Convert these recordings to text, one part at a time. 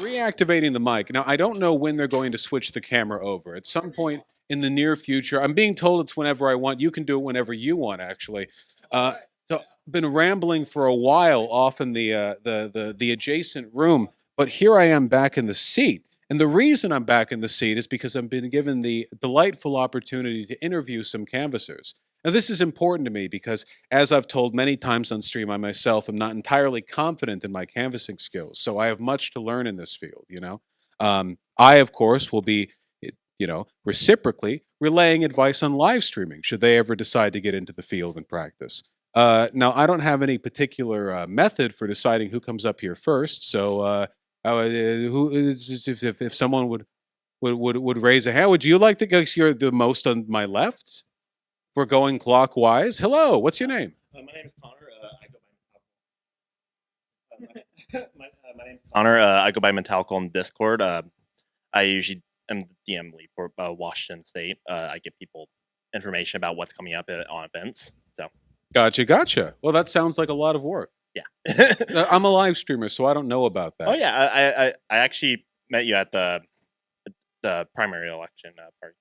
reactivating the mic. Now, I don't know when they're going to switch the camera over. At some point in the near future, I'm being told it's whenever I want. You can do it whenever you want, actually. Uh, so, I've been rambling for a while off in the adjacent room, but here I am back in the seat. And the reason I'm back in the seat is because I've been given the delightful opportunity to interview some canvassers. Now, this is important to me because, as I've told many times on stream, I myself am not entirely confident in my canvassing skills, so I have much to learn in this field. I, of course, will be, reciprocally relaying advice on live streaming should they ever decide to get into the field and practice. Now, I don't have any particular method for deciding who comes up here first, so if someone would raise a hand, would you like to go? You're the most on my left. We're going clockwise. Hello, what's your name? My name is Connor. My name is Connor. I go by Metallical on Discord. I usually am the DM lead for Washington State. I give people information about what's coming up on events. So Gotcha. Well, that sounds like a lot of work. Yeah. I'm a live streamer, so I don't know about that. Oh yeah, I actually met you at the primary election party.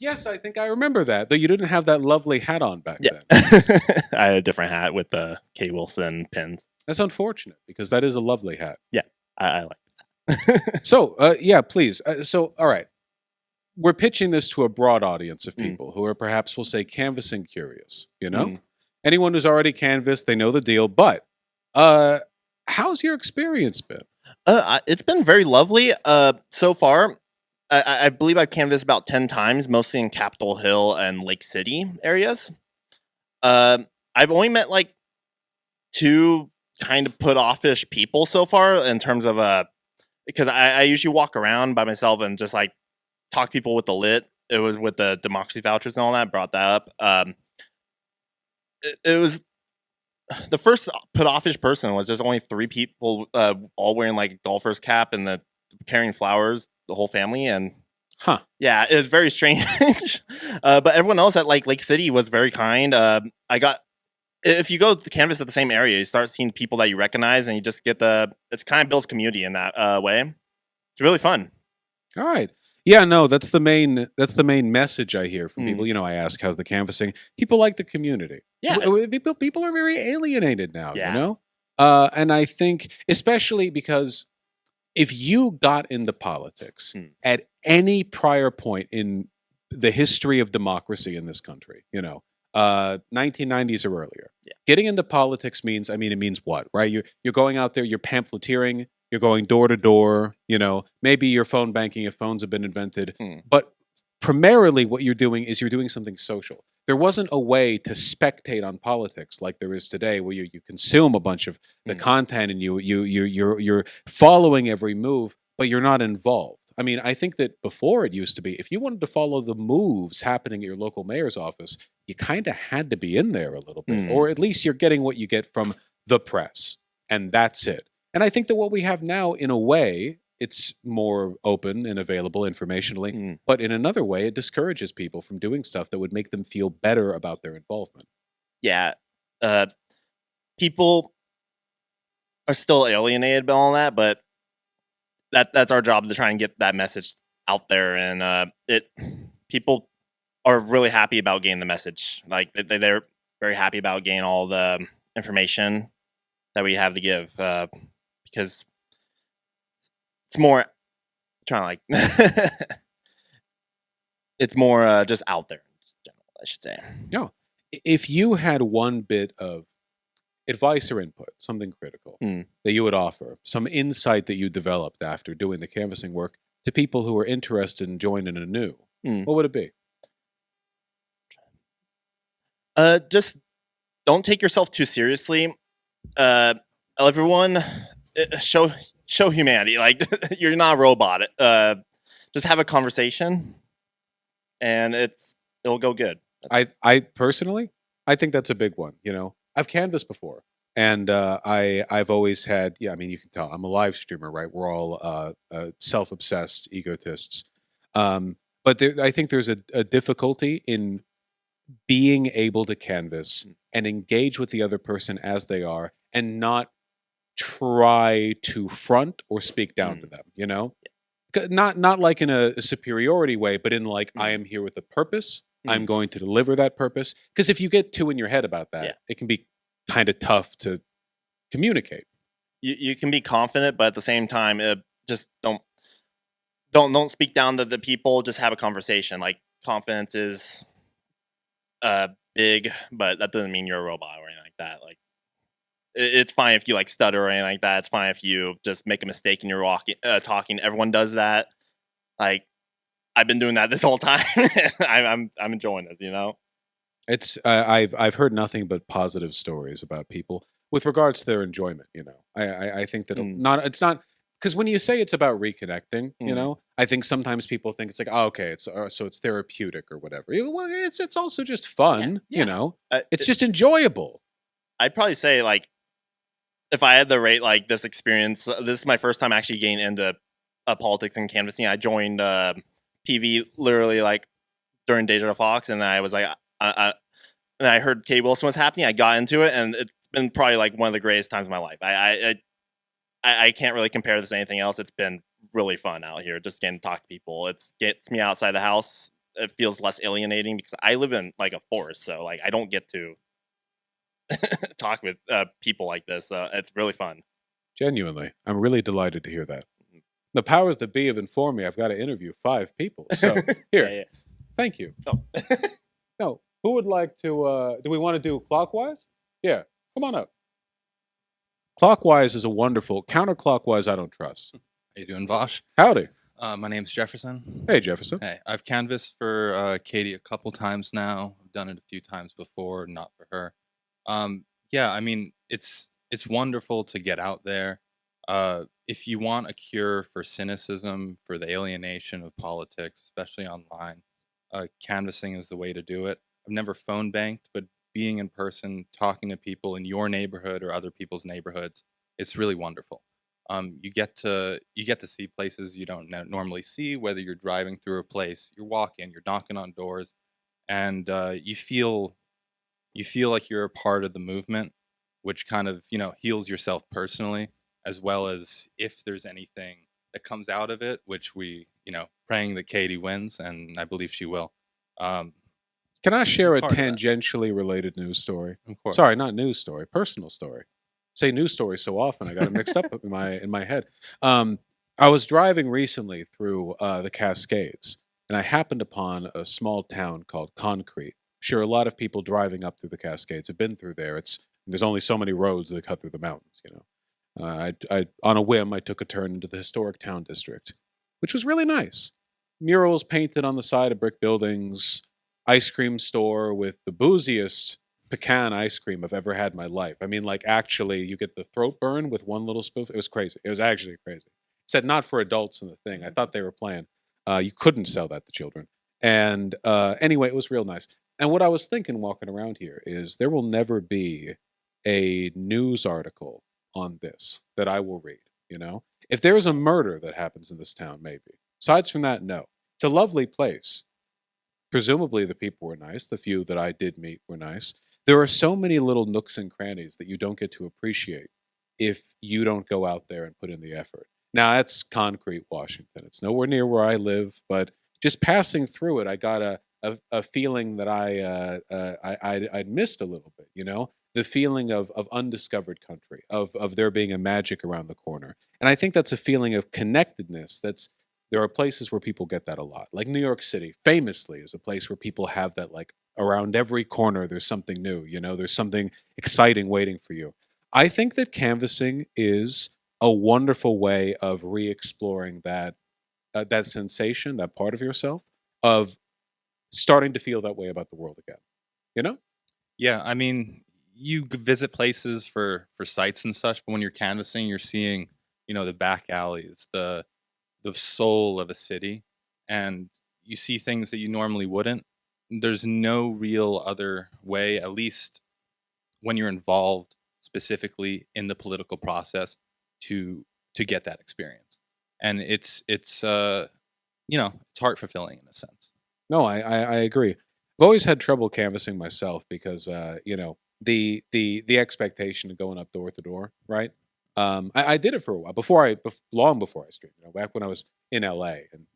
Yes, I think I remember that, though you didn't have that lovely hat on back then. I had a different hat with the K. Wilson pins. That's unfortunate, because that is a lovely hat. Yeah, I like that. So, please. All right. We're pitching this to a broad audience of people who are perhaps, we'll say, canvassing curious, Anyone who's already canvassed, they know the deal, but how's your experience been? It's been very lovely so far. I believe I've canvassed about 10 times, mostly in Capitol Hill and Lake City areas. I've only met like 2 kind of put offish people so far in terms of because I usually walk around by myself and just like talk people with the lit. It was with the democracy vouchers and all that, brought that up. It was the first put offish person was just only 3 people, all wearing like a golfer's cap and carrying flowers, the whole family. And yeah, it was very strange. But everyone else at like Lake City was very kind. If you go to canvas at the same area, you start seeing people that you recognize, and you just get it's kind of builds community in that way. It's really fun. All right. Yeah, no, that's the main message I hear from people. I ask, how's the canvassing? People like the community. Yeah. People are very alienated now, Yeah. And I think, especially because if you got into politics at any prior point in the history of democracy in this country, 1990s or earlier, getting into politics means, it means what, right? You're going out there, you're pamphleteering, you're going door to door, maybe you're phone banking if phones have been invented. But primarily what you're doing is you're doing something social. There wasn't a way to spectate on politics like there is today, where you consume a bunch of the content and you're following every move, but you're not involved. I think that before it used to be, if you wanted to follow the moves happening at your local mayor's office, you kind of had to be in there a little bit, or at least you're getting what you get from the press, and that's it. And I think that what we have now, in a way, it's more open and available informationally, but in another way, it discourages people from doing stuff that would make them feel better about their involvement. Yeah. People are still alienated by all that, but that's our job to try and get that message out there. And people are really happy about getting the message. Like they're very happy about getting all the information that we have to give, because it's more trying like it's more just out there in general, I should say. No, if you had one bit of advice or input, something critical that you would offer, some insight that you developed after doing the canvassing work to people who are interested in joining anew, what would it be? Just don't take yourself too seriously. Everyone, show humanity. Like you're not a robot. Just have a conversation, and it'll go good. I personally, I think that's a big one. I've canvassed before, and I've always had. Yeah, you can tell I'm a live streamer, right? We're all self-obsessed egotists, but I think there's a difficulty in being able to canvass and engage with the other person as they are, and not try to front or speak down to them, you know? Not like in a superiority way, but in like, I am here with a purpose. I'm going to deliver that purpose. Because if you get too in your head about that, it can be kind of tough to communicate. You can be confident, but at the same time, just don't speak down to the people. Just have a conversation. Like, confidence is big, but that doesn't mean you're a robot or anything like that. Like, it's fine if you like stutter or anything like that. It's fine if you just make a mistake and you're talking. Everyone does that. Like, I've been doing that this whole time. I'm enjoying this. You know. It's I've heard nothing but positive stories about people with regards to their enjoyment. You know, I think that not it's not because when you say it's about reconnecting, you know, I think sometimes people think it's like, oh, okay, it's so it's therapeutic or whatever. Well, it's also just fun. You know, it's just enjoyable. I'd probably say, like, if I had to rate like this experience, this is my first time actually getting into politics and canvassing. I joined PV literally like during Deja Fox, and I was like, and I heard Kate Wilson was happening. I got into it, and it's been probably like one of the greatest times of my life. I can't really compare this to anything else. It's been really fun out here, just getting to talk to people. It gets me outside the house. It feels less alienating because I live in like a forest, so like I don't get to talk with people like this. It's really fun. Genuinely, I'm really delighted to hear that. The powers that be have informed me I've got to interview 5 people. So here, thank you. Oh. No, who would like to? Do we want to do clockwise? Yeah, come on up. Clockwise is a wonderful. Counterclockwise, I don't trust. How you doing, Vosh? Howdy. My name's Jefferson. Hey, Jefferson. Hey, I've canvassed for Katie a couple times now. I've done it a few times before, not for her. Yeah, I mean, it's wonderful to get out there. If you want a cure for cynicism, for the alienation of politics, especially online, canvassing is the way to do it. I've never phone banked, but being in person, talking to people in your neighborhood or other people's neighborhoods, it's really wonderful. You get to see places you don't normally see, whether you're driving through a place, you're walking, you're knocking on doors, and you feel like you're a part of the movement, which kind of heals yourself personally, as well as if there's anything that comes out of it, which we praying that Katie wins, and I believe she will. Can I share a tangentially related news story? Of course. Sorry, not news story, personal story. Say news story so often I got it mixed up in my head. I was driving recently through the Cascades, and I happened upon a small town called Concrete. Sure, a lot of people driving up through the Cascades have been through there. There's only so many roads that cut through the mountains, you know. I on a whim, I took a turn into the historic town district, which was really nice. Murals painted on the side of brick buildings, ice cream store with the booziest pecan ice cream I've ever had in my life. I mean, like, actually, you get the throat burn with one little spoof. It was crazy. It was actually crazy. It said not for adults in the thing. I thought they were playing. You couldn't sell that to children. And anyway, it was real nice. And what I was thinking walking around here is there will never be a news article on this that I will read, you know? If there's a murder that happens in this town, maybe. Aside from that, no. It's a lovely place. Presumably the people were nice. The few that I did meet were nice. There are so many little nooks and crannies that you don't get to appreciate if you don't go out there and put in the effort. Now, that's Concrete, Washington. It's nowhere near where I live, but just passing through it, I got a feeling that I'd missed a little bit, you know? The feeling of undiscovered country, of there being a magic around the corner. And I think that's a feeling of connectedness. There are places where people get that a lot. Like New York City, famously, is a place where people have that, like, around every corner, there's something new, you know, there's something exciting waiting for you. I think that canvassing is a wonderful way of re-exploring that sensation, that part of yourself, of starting to feel that way about the world again, you know? Yeah, I mean, you visit places for sights and such, but when you're canvassing, you're seeing, the back alleys, the soul of a city, and you see things that you normally wouldn't. There's no real other way, at least when you're involved specifically in the political process, to get that experience. And it's heart fulfilling in a sense. No, I agree. I've always had trouble canvassing myself because the expectation of going up door to door, right? I did it for a while long before I streamed. Back when I was in LA, and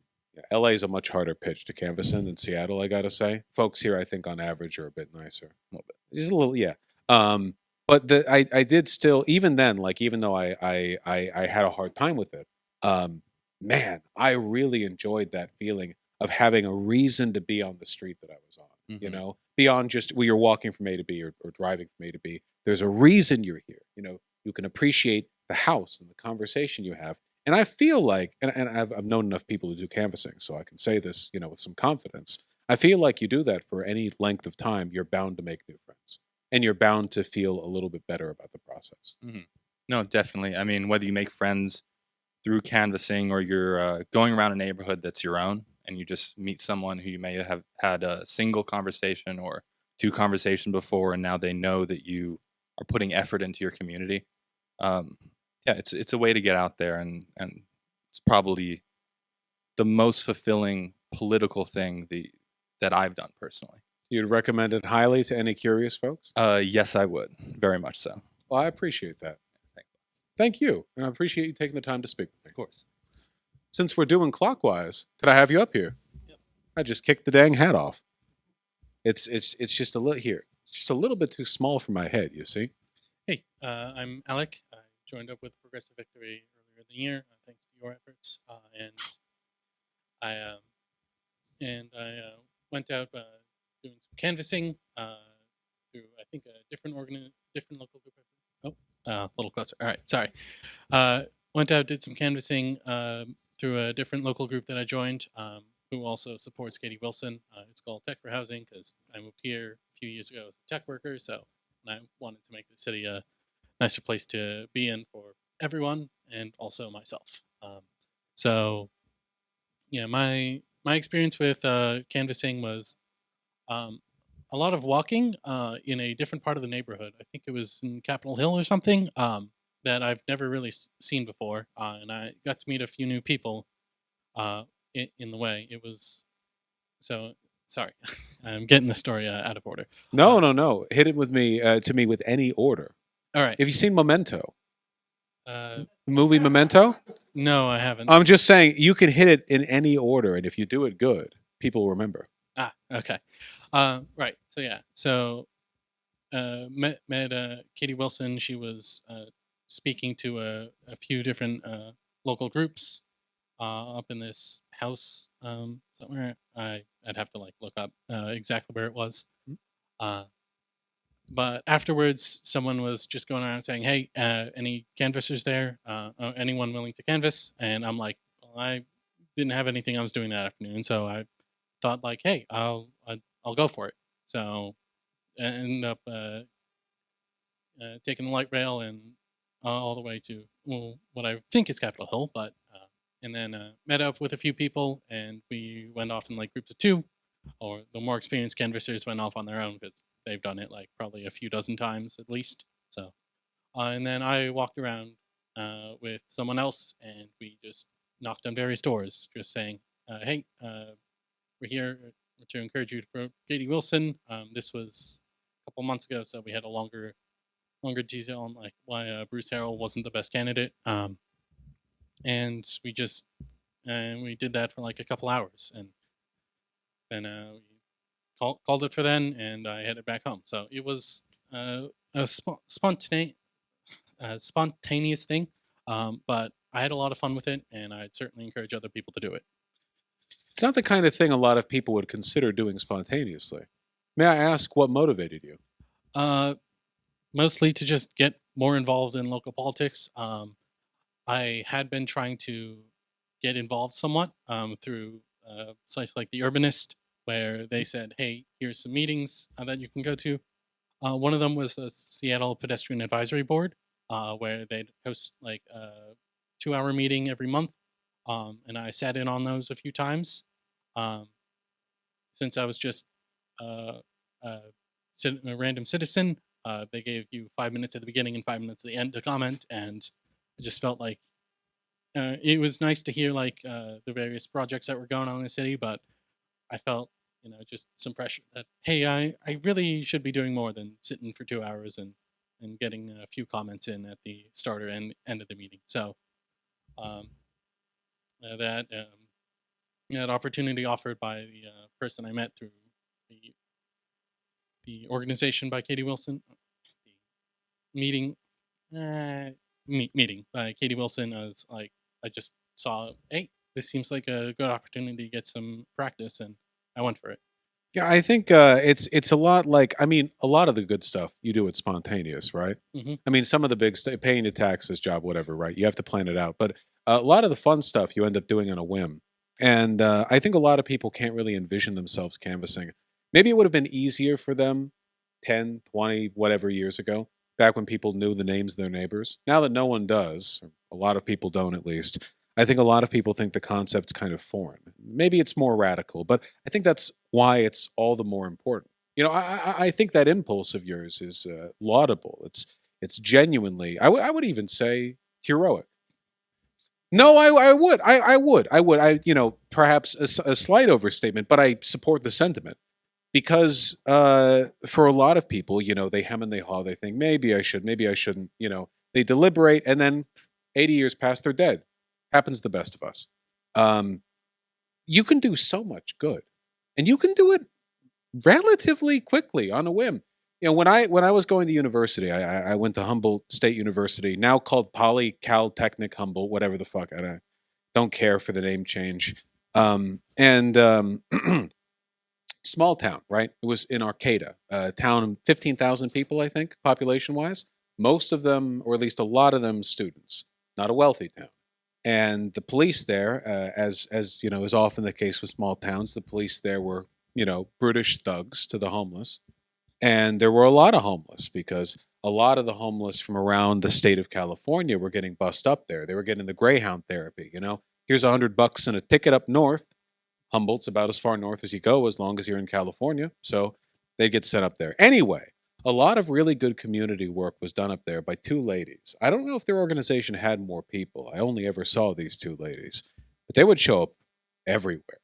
LA is a much harder pitch to canvas in than Seattle. I gotta say, folks here, I think on average are a bit nicer, a little bit, just a little, yeah. But I did still, even then, like even though I had a hard time with it, um, man, I really enjoyed that feeling of having a reason to be on the street that I was on. Beyond just you're walking from A to B or driving from A to B. There's a reason you're here. You can appreciate the house and the conversation you have. And I feel like, and I've known enough people to do canvassing, so I can say this, with some confidence. I feel like you do that for any length of time, you're bound to make new friends, and you're bound to feel a little bit better about the process. No, definitely. I mean, whether you make friends through canvassing or you're going around a neighborhood that's your own, and you just meet someone who you may have had a single conversation or two conversations before, and now they know that you are putting effort into your community. Yeah, it's a way to get out there, and it's probably the most fulfilling political thing that I've done personally. You'd recommend it highly to any curious folks? Yes, I would. Very much so. Well, I appreciate that. Thank you. And I appreciate you taking the time to speak with me. Of course. Since we're doing clockwise, could I have you up here? Yep. I just kicked the dang hat off. It's just a little here. It's just a little bit too small for my head, you see? Hey, I'm Alec. I joined up with Progressive Victory earlier in the year, thanks to your efforts. I went out doing some canvassing through, I think, a different local group. A little closer. All right, sorry. Went out, did some canvassing through a different local group that I joined, who also supports Katie Wilson. It's called Tech for Housing because I moved here a few years ago as a tech worker, so I wanted to make the city a nicer place to be in for everyone and also myself. So, yeah, my experience with canvassing was a lot of walking in a different part of the neighborhood. I think it was in Capitol Hill or something that I've never really seen before, and I got to meet a few new people in the way. It was so sorry, I'm getting the story out of order. No. Hit it with me to me with any order. All right. Have you seen Memento? The movie Memento? No, I haven't. I'm just saying you can hit it in any order, and if you do it good, people remember. Okay. Right. So yeah. So met Katie Wilson. She was speaking to a few different local groups up in this house somewhere. I'd have to look up exactly where it was. But afterwards, someone was just going around saying, "Hey, any canvassers there? Anyone willing to canvass?" And I'm like, well, I didn't have anything I was doing that afternoon, so I thought hey, I'll go for it. So I ended up taking the light rail and all the way to what I think is Capitol Hill, but and then met up with a few people, and we went off in groups of two, or the more experienced canvassers went off on their own because they've done it probably a few dozen times at least. So and then I walked around with someone else, and we just knocked on various doors, just saying, "Hey, we're here to encourage you to vote Katie Wilson." This was a couple months ago, so we had a longer detail on why Bruce Harrell wasn't the best candidate. And we just we did that for a couple hours, and then we called it for then, and I headed back home. So it was a spontaneous thing, but I had a lot of fun with it, and I'd certainly encourage other people to do it. It's not the kind of thing a lot of people would consider doing spontaneously. May I ask what motivated you? Mostly to just get more involved in local politics. I had been trying to get involved somewhat through sites like The Urbanist, where they said, "Hey, here's some meetings that you can go to." One of them was a Seattle Pedestrian Advisory Board, where they'd host a 2-hour meeting every month, and I sat in on those a few times. Since I was just a random citizen, they gave you 5 minutes at the beginning and 5 minutes at the end to comment, and I just felt it was nice to hear the various projects that were going on in the city, but I felt just some pressure that, hey, I really should be doing more than sitting for 2 hours and and getting a few comments in at the starter and end of the meeting. So um, that opportunity offered by the person I met through the organization by Katie Wilson, the meeting meeting by Katie Wilson. I was like, I just saw, hey, this seems like a good opportunity to get some practice, and I went for it. Yeah, I think it's a lot like, I mean, a lot of the good stuff you do it spontaneous, right? Mm-hmm. I mean, some of the big paying your taxes, job, whatever, right? You have to plan it out, but a lot of the fun stuff you end up doing on a whim. And I think a lot of people can't really envision themselves canvassing. Maybe it would have been easier for them 10, 20, whatever years ago, back when people knew the names of their neighbors. Now that no one does, or a lot of people don't at least, I think a lot of people think the concept's kind of foreign. Maybe it's more radical, but I think that's why it's all the more important. You know, I think that impulse of yours is laudable. It's genuinely, I would even say heroic. No, I would, I would, you know, perhaps a slight overstatement, but I support the sentiment because for a lot of people, you know, they hem and they haw, they think maybe I should, maybe I shouldn't, you know, they deliberate, and then 80 years pass, they're dead. Happens to the best of us. You can do so much good, and you can do it relatively quickly on a whim. You know, when I was going to university, I went to Humboldt State University, now called Poly Cal Technic Humboldt, whatever the fuck. I don't care for the name change. And small town, right? It was in Arcata, a town of 15,000 people, I think, population wise. Most of them, or at least a lot of them, students. Not a wealthy town. And the police there, as you know, is often the case with small towns, the police there were, you know, brutish thugs to the homeless. And there were a lot of homeless because a lot of the homeless from around the state of California were getting bussed up there. They were getting the Greyhound therapy. You know, here's $100 and a ticket up north. Humboldt's about as far north as you go, as long as you're in California. So they'd get sent up there. Anyway, a lot of really good community work was done up there by two ladies. I don't know if their organization had more people. I only ever saw these two ladies, but they would show up everywhere.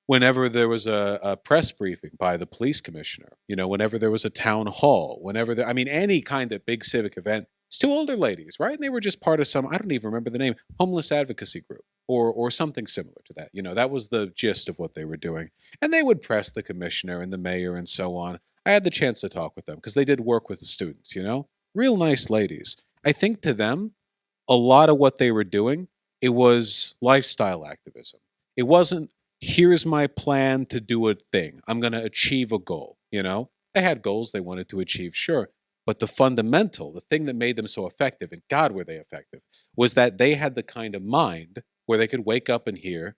Whenever there was a press briefing by the police commissioner, you know, whenever there was a town hall, whenever there, I mean, any kind of big civic event, it's two older ladies, right? And they were just part of some, I don't even remember the name, homeless advocacy group or something similar to that. You know, that was the gist of what they were doing. And they would press the commissioner and the mayor and so on. I had the chance to talk with them because they did work with the students, you know, real nice ladies. I think to them, a lot of what they were doing, it was lifestyle activism. It wasn't, here's my plan to do a thing. I'm going to achieve a goal, you know? They had goals they wanted to achieve, sure. But the fundamental, the thing that made them so effective, and God were they effective, was that they had the kind of mind where they could wake up and hear,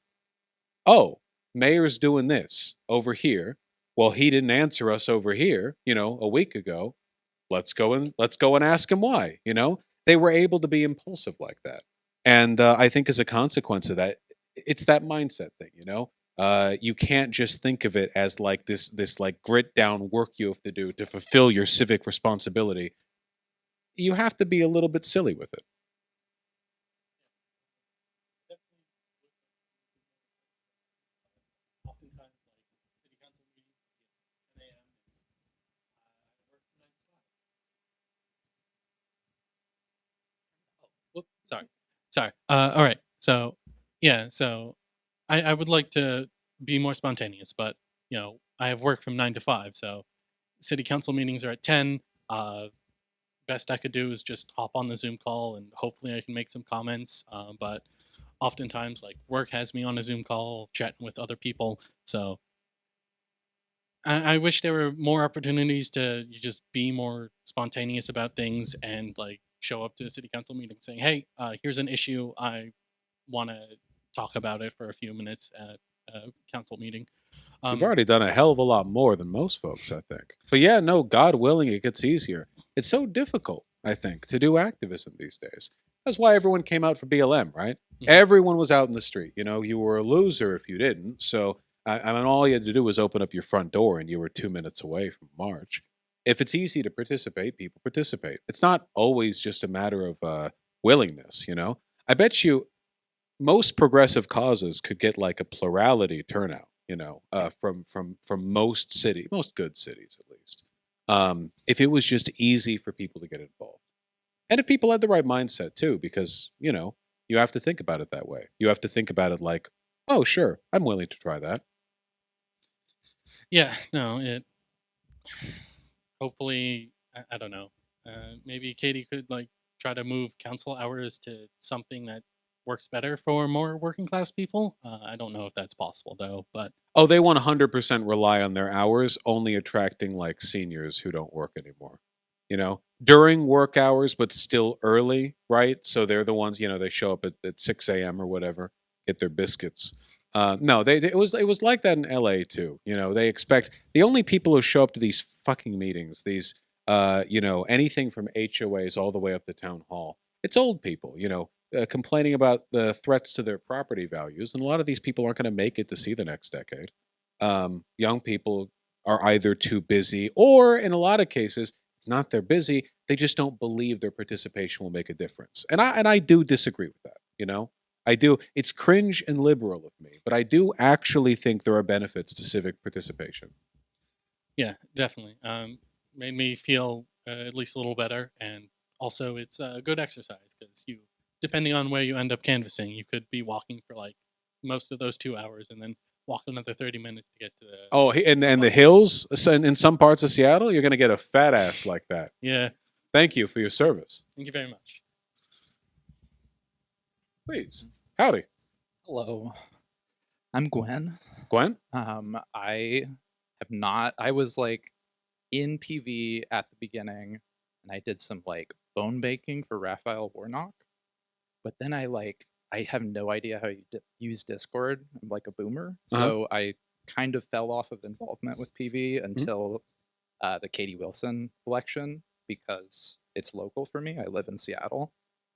oh, mayor's doing this over here. Well, he didn't answer us over here, you know, a week ago. Let's go and ask him why, you know? They were able to be impulsive like that. And I think as a consequence of that, it's that mindset thing, you know? You can't just think of it as like this like grit down work you have to do to fulfill your civic responsibility. You have to be a little bit silly with it. Oftentimes, like city council meetings, 10 a.m. I work from 9 to 5. Oh, whoop, sorry. All right. So, yeah. So, I would like to be more spontaneous, but you know, I have work from 9 to 5. So, city council meetings are at 10. Best I could do is just hop on the Zoom call and hopefully I can make some comments. But oftentimes, like work has me on a Zoom call chatting with other people. So I wish there were more opportunities to just be more spontaneous about things and like show up to a city council meeting saying, "Hey, here's an issue. I want to talk about it for a few minutes at a council meeting." You've already done a hell of a lot more than most folks, I think. But yeah, no, God willing, it gets easier. It's so difficult, I think, to do activism these days. That's why everyone came out for BLM, right? Mhm. Everyone was out in the street. You know, you were a loser if you didn't. So, I mean, all you had to do was open up your front door and you were 2 minutes away from march. If it's easy to participate, people participate. It's not always just a matter of willingness, you know? I bet you most progressive causes could get like a plurality turnout, you know, from most good cities at least. if it was just easy for people to get involved. And if people had the right mindset too, because, you have to think about it that way. You have to think about it like, oh, sure, I'm willing to try that. Yeah, no, it. Hopefully, I don't know. Maybe Katie could like try to move council hours to something that works better for more working class people. I don't know if that's possible though, but Oh, they 100% rely on their hours, only attracting like seniors who don't work anymore. During work hours, but still early, right? So they're the ones, they show up at 6 a.m. or whatever, get their biscuits. No, it was like that in LA too. They expect the only people who show up to these fucking meetings, these anything from HOAs all the way up to town hall. It's old people, complaining about the threats to their property values, and a lot of these people aren't going to make it to see the next decade. Young people are either too busy, or in a lot of cases, it's not they're busy; they just don't believe their participation will make a difference. And I do disagree with that. I do. It's cringe and liberal of me, but I do actually think there are benefits to civic participation. yeah, definitely. Made me feel at least a little better, and also it's a good exercise because depending on where you end up canvassing, you could be walking for like most of those 2 hours, and then walk another 30 minutes to get to the. Oh, and the hills in some parts of Seattle, you're going to get a fat ass like that. Yeah. Thank you for your service. Thank you very much. Please. Howdy. Hello. I'm Gwen. Gwen? I have not. I was like in PV at the beginning, and I did some like bone baking for Raphael Warnock. But then I have no idea how you use Discord. I'm like a boomer, so I kind of fell off of involvement with PV until the Katie Wilson election, because it's local for me. I live in Seattle,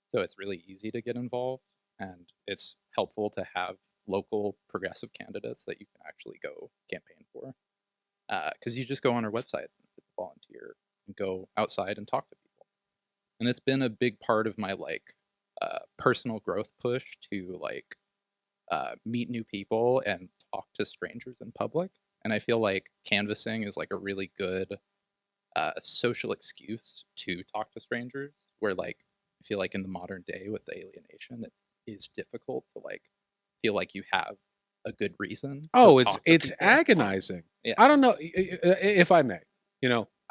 so it's really easy to get involved, and it's helpful to have local progressive candidates that you can actually go campaign for. Because you just go on our website, volunteer, and go outside and talk to people. And it's been a big part of my personal growth push to meet new people and talk to strangers in public. And I feel like canvassing is like a really good social excuse to talk to strangers, where I feel like in the modern day with the alienation, it is difficult to feel like you have a good reason. Oh, it's agonizing. Yeah. I don't know if I may.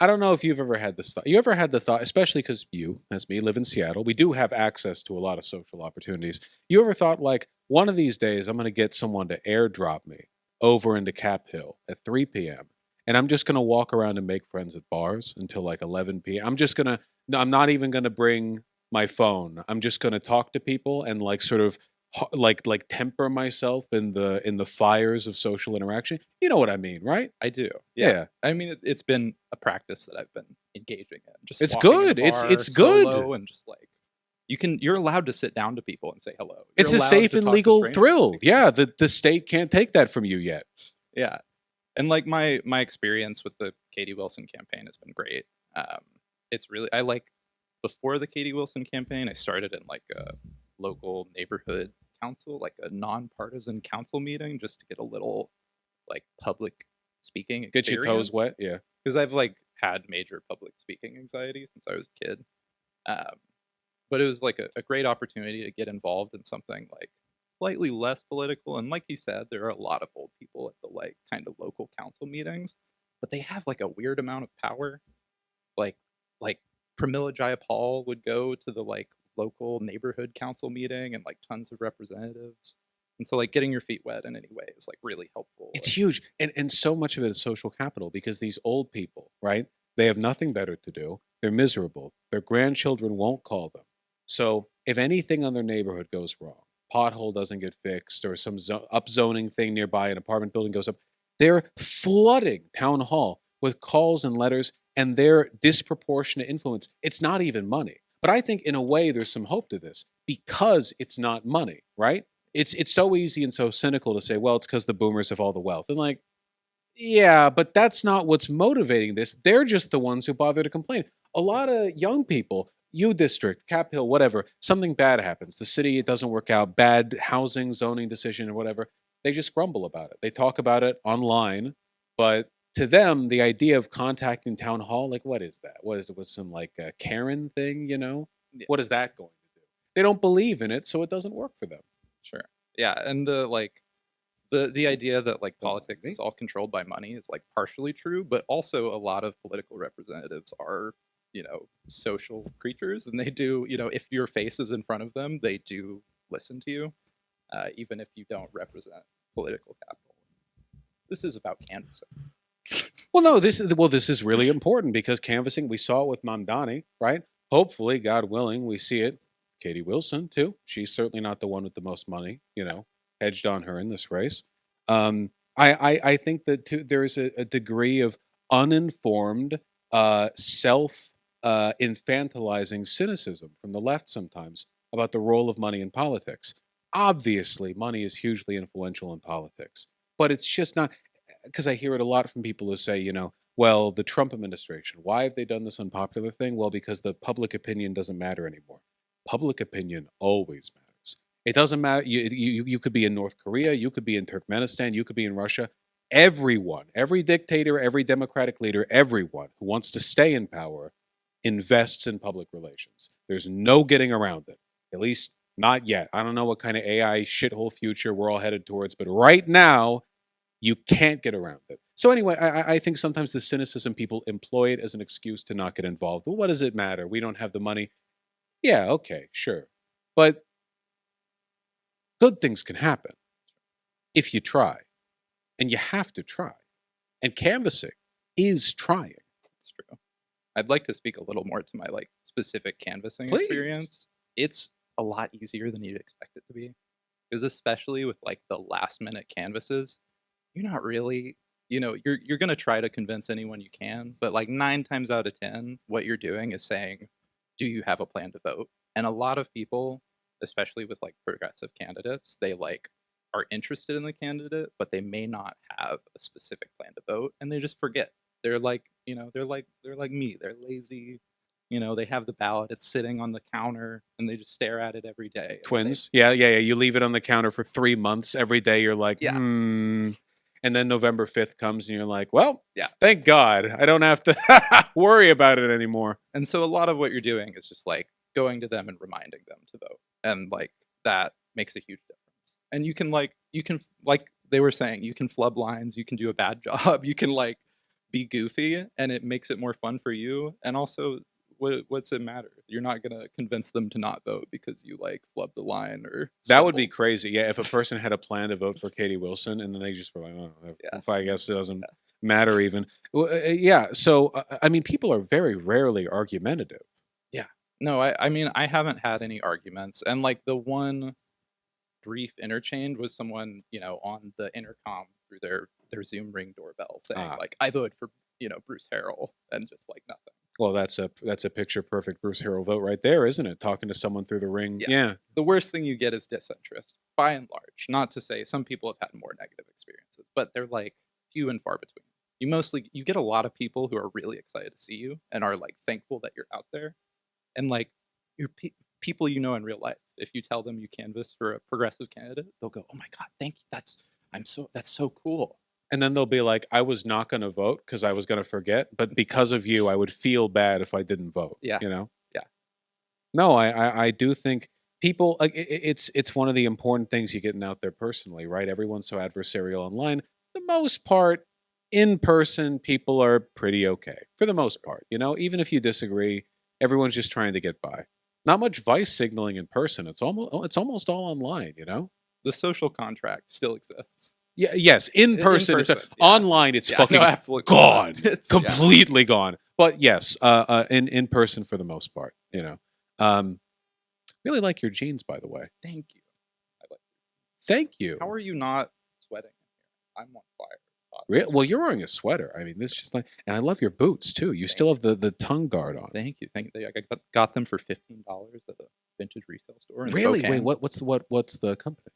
I don't know if you've ever had this thought. You ever had the thought, especially because you, as me, live in Seattle. We do have access to a lot of social opportunities. You ever thought one of these days I'm going to get someone to airdrop me over into Cap Hill at 3 p.m. and I'm just going to walk around and make friends at bars until 11 p.m. I'm not even going to bring my phone. I'm just going to talk to people and sort of temper myself in the fires of social interaction. You know what I mean, right? I do. Yeah. I mean, it's been a practice that I've been engaging in. Just it's walking in good. a bar It's good. solo, and just you're allowed to sit down to people and say hello. It's a safe and legal thrill. Yeah, the state can't take that from you yet. Yeah, and my experience with the Katie Wilson campaign has been great. It's really before the Katie Wilson campaign, I started in a local neighborhood council, a nonpartisan council meeting, just to get a little public speaking experience. Get your toes wet, yeah. Because I've had major public speaking anxiety since I was a kid. But it was a great opportunity to get involved in something slightly less political. And like you said, there are a lot of old people at the kind of local council meetings, but they have a weird amount of power. Like Pramila Jayapal would go to the local neighborhood council meeting, and tons of representatives. And so getting your feet wet in any way is really helpful. It's huge. And so much of it is social capital, because these old people, right? They have nothing better to do. They're miserable. Their grandchildren won't call them. So if anything on their neighborhood goes wrong, pothole doesn't get fixed, or some upzoning thing nearby, an apartment building goes up, they're flooding town hall with calls and letters, and their disproportionate influence. It's not even money. But I think in a way there's some hope to this, because it's not money, right? It's so easy and so cynical to say, well, it's because the boomers have all the wealth. And yeah, but that's not what's motivating this. They're just the ones who bother to complain. A lot of young people, U District, Cap Hill, whatever, something bad happens. The city, it doesn't work out, bad housing, zoning decision or whatever. They just grumble about it. They talk about it online, but to them, the idea of contacting town hall, like, what is that? What is it? Was some like a Karen thing, you know? Yeah. What is that going to do? They don't believe in it, so it doesn't work for them. Sure. Yeah, and the idea that like Don't politics believe is all controlled by money is like partially true, but also a lot of political representatives are, social creatures, and they do, if your face is in front of them, they do listen to you, even if you don't represent political capital. This is about canvassing. Well, no, this is really important because canvassing, we saw it with Mamdani, right? Hopefully, God willing, we see it. Katie Wilson too. She's certainly not the one with the most money, hedged on her in this race. I think that there is a degree of uninformed, self infantilizing cynicism from the left sometimes about the role of money in politics. Obviously, money is hugely influential in politics, but it's just not, because I hear it a lot from people who say, well, the Trump administration, why have they done this unpopular thing? Well, because the public opinion doesn't matter anymore. Public opinion always matters. It doesn't matter. You could be in North Korea, you could be in Turkmenistan, you could be in Russia. Everyone, every dictator, every democratic leader, everyone who wants to stay in power invests in public relations. There's no getting around it, at least not yet. I don't know what kind of AI shithole future we're all headed towards, but right now, you can't get around it. So anyway, I think sometimes the cynicism, people employ it as an excuse to not get involved. Well, what does it matter? We don't have the money. Yeah, okay, sure. But good things can happen if you try. And you have to try. And canvassing is trying. It's true. I'd like to speak a little more to my specific canvassing Please. experience. It's a lot easier than you'd expect it to be. Because especially with the last minute canvasses, you're not really, you're going to try to convince anyone you can, but 9 times out of 10, what you're doing is saying, do you have a plan to vote? And a lot of people, especially with progressive candidates, they are interested in the candidate, but they may not have a specific plan to vote, and they just forget. They're they're like me. They're lazy. They have the ballot. It's sitting on the counter, and they just stare at it every day. Twins. Yeah. You leave it on the counter for 3 months. Every day you're like, Yeah. And then November 5th comes and you're like, well, yeah, thank God. I don't have to worry about it anymore. And so a lot of what you're doing is just going to them and reminding them to vote. And that makes a huge difference. And you can they were saying, you can flub lines, you can do a bad job, you can be goofy, and it makes it more fun for you. And also, what's it matter? You're not gonna convince them to not vote because you flubbed the line or that would be crazy. Yeah, if a person had a plan to vote for Katie Wilson and then they just were like, oh, if I guess it doesn't matter even. Yeah. So I mean, people are very rarely argumentative. Yeah. No, I mean, I haven't had any arguments, and the one brief interchange was someone on the intercom through their Zoom Ring doorbell saying I voted for Bruce Harrell, and just nothing. Well, that's a picture perfect Bruce Harrell vote right there, isn't it? Talking to someone through the ring. Yeah. The worst thing you get is disinterest, by and large. Not to say some people have had more negative experiences, but they're few and far between. You get a lot of people who are really excited to see you and are thankful that you're out there, and you're people in real life. If you tell them you canvass for a progressive candidate, they'll go, "Oh my God, thank you! That's so cool." And then they'll be like, I was not going to vote because I was going to forget, but because of you, I would feel bad if I didn't vote. Yeah. Yeah. No, I do think people, it's one of the important things you getting out there personally, right? Everyone's so adversarial online. For the most part, in person, people are pretty okay. For the most part, even if you disagree, everyone's just trying to get by. Not much vice signaling in person. It's almost all online, The social contract still exists. Yeah, yes, in person. Online, it's fucking absolutely gone. It's completely gone. But yes, in person for the most part, Really like your jeans, by the way. Thank you. Thank you. How are you not sweating? I'm on fire. Well, you're wearing a sweater. I mean, this is just and I love your boots too. You still have the tongue guard on. Thank you. I got them for $15 at a vintage resale store. In Really? Spokane. Wait, what's the company?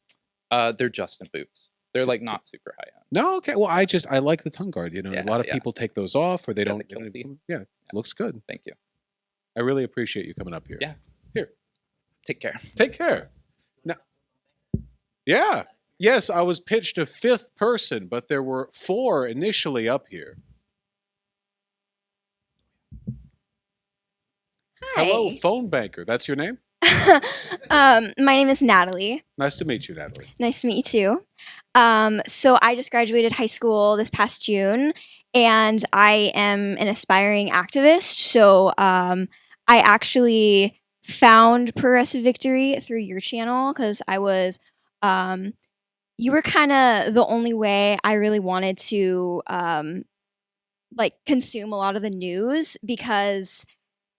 They're Justin boots. They're not super high end. No, okay. Well, I like the tongue guard. A lot of people take those off, or they don't. It looks good. Thank you. I really appreciate you coming up here. Yeah. Here. Take care. Take care. Now, yeah. Yes, I was pitched a 5th person, but there were 4 initially up here. Hello, phone banker. That's your name? My name is Natalie. Nice to meet you, Natalie. Nice to meet you too. So I just graduated high school this past June, and I am an aspiring activist. So I actually found Progressive Victory through your channel because I was, you were kind of the only way I really wanted to like consume a lot of the news because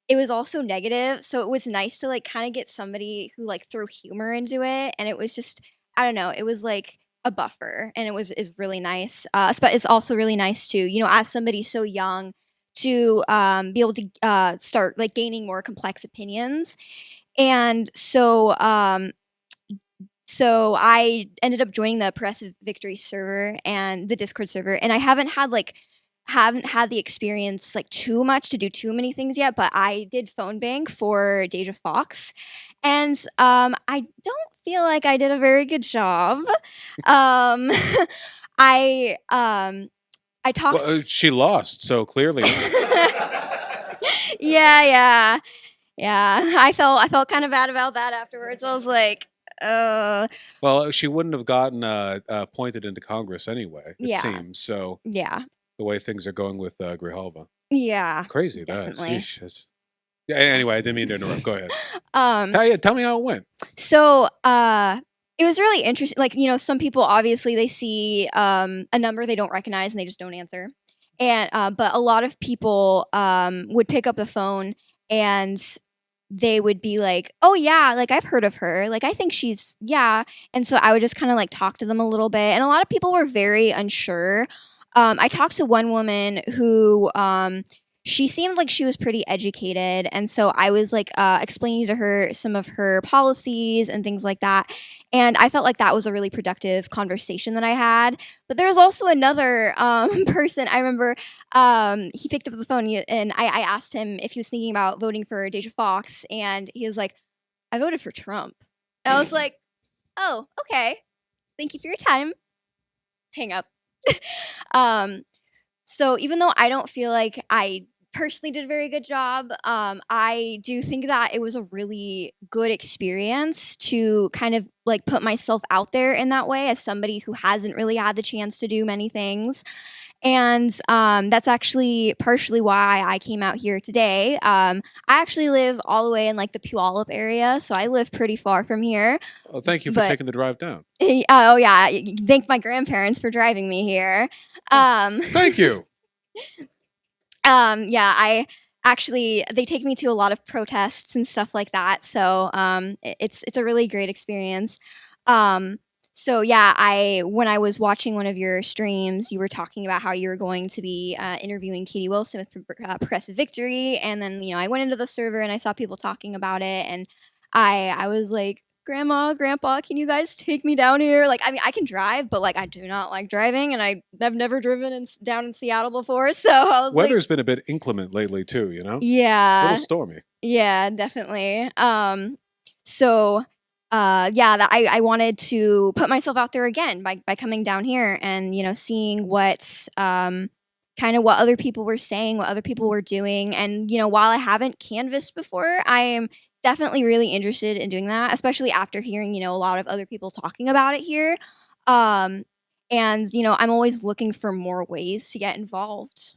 it was also negative, so it was nice to, like, kinda get somebody who, like, threw humor into it, and it was just I don't know, it was like a buffer, and is really nice, but it's also really nice to, as somebody so young to, be able to, start, like, gaining more complex opinions, and so I ended up joining the Progressive Victory server and the Discord server, and I haven't had the experience like too much to do too many things yet, but I did phone bank for Deja Fox, and I don't feel like I did a very good job. I I talked. Well, she lost, so clearly. Yeah. I felt kind of bad about that afterwards. I was like, Well, she wouldn't have gotten appointed into Congress anyway, it Yeah. seems. So yeah, the way things are going with Grijalva. yeah. Crazy Definitely. that. Sheesh, yeah, anyway, I didn't mean to interrupt. Go ahead. Um, Tell me how it went. So, it was really interesting. Like, some people obviously they see a number they don't recognize and they just don't answer. And but a lot of people would pick up the phone and they would be like, "Oh yeah, like I've heard of her. Like I think she's yeah." And so I would just kind of like talk to them a little bit. And a lot of people were very unsure. I talked to one woman who she seemed like she was pretty educated, and so I was like explaining to her some of her policies and things like that, and I felt like that was a really productive conversation that I had. But there was also another person I remember. He picked up the phone and I asked him if he was thinking about voting for Deja Fox, and he was like, "I voted for Trump." And I was like, "Oh, okay. Thank you for your time." Hang up. So even though I don't feel like I personally did a very good job, I do think that it was a really good experience to kind of like put myself out there in that way as somebody who hasn't really had the chance to do many things. And that's actually partially why I came out here today. I actually live all the way in like the Puyallup area, so I live pretty far from here. Well, thank you for But- taking the drive down. Oh yeah, thank my grandparents for driving me here. Thank you. Yeah, I actually they take me to a lot of protests and stuff like that. So it's a really great experience. So yeah, when I was watching one of your streams, you were talking about how you were going to be interviewing Katie Wilson with Progressive Victory, and then I went into the server and I saw people talking about it, and I was like, Grandma, Grandpa, can you guys take me down here? Like, I mean, I can drive, but like, I do not like driving, and I've never driven down in Seattle before, so I was Weather's been a bit inclement lately too. A yeah, little stormy. yeah, definitely. So, yeah, that I wanted to put myself out there again by coming down here and seeing what's kind of what other people were saying, what other people were doing, and while I haven't canvassed before, I am definitely really interested in doing that, especially after hearing a lot of other people talking about it here. And I'm always looking for more ways to get involved.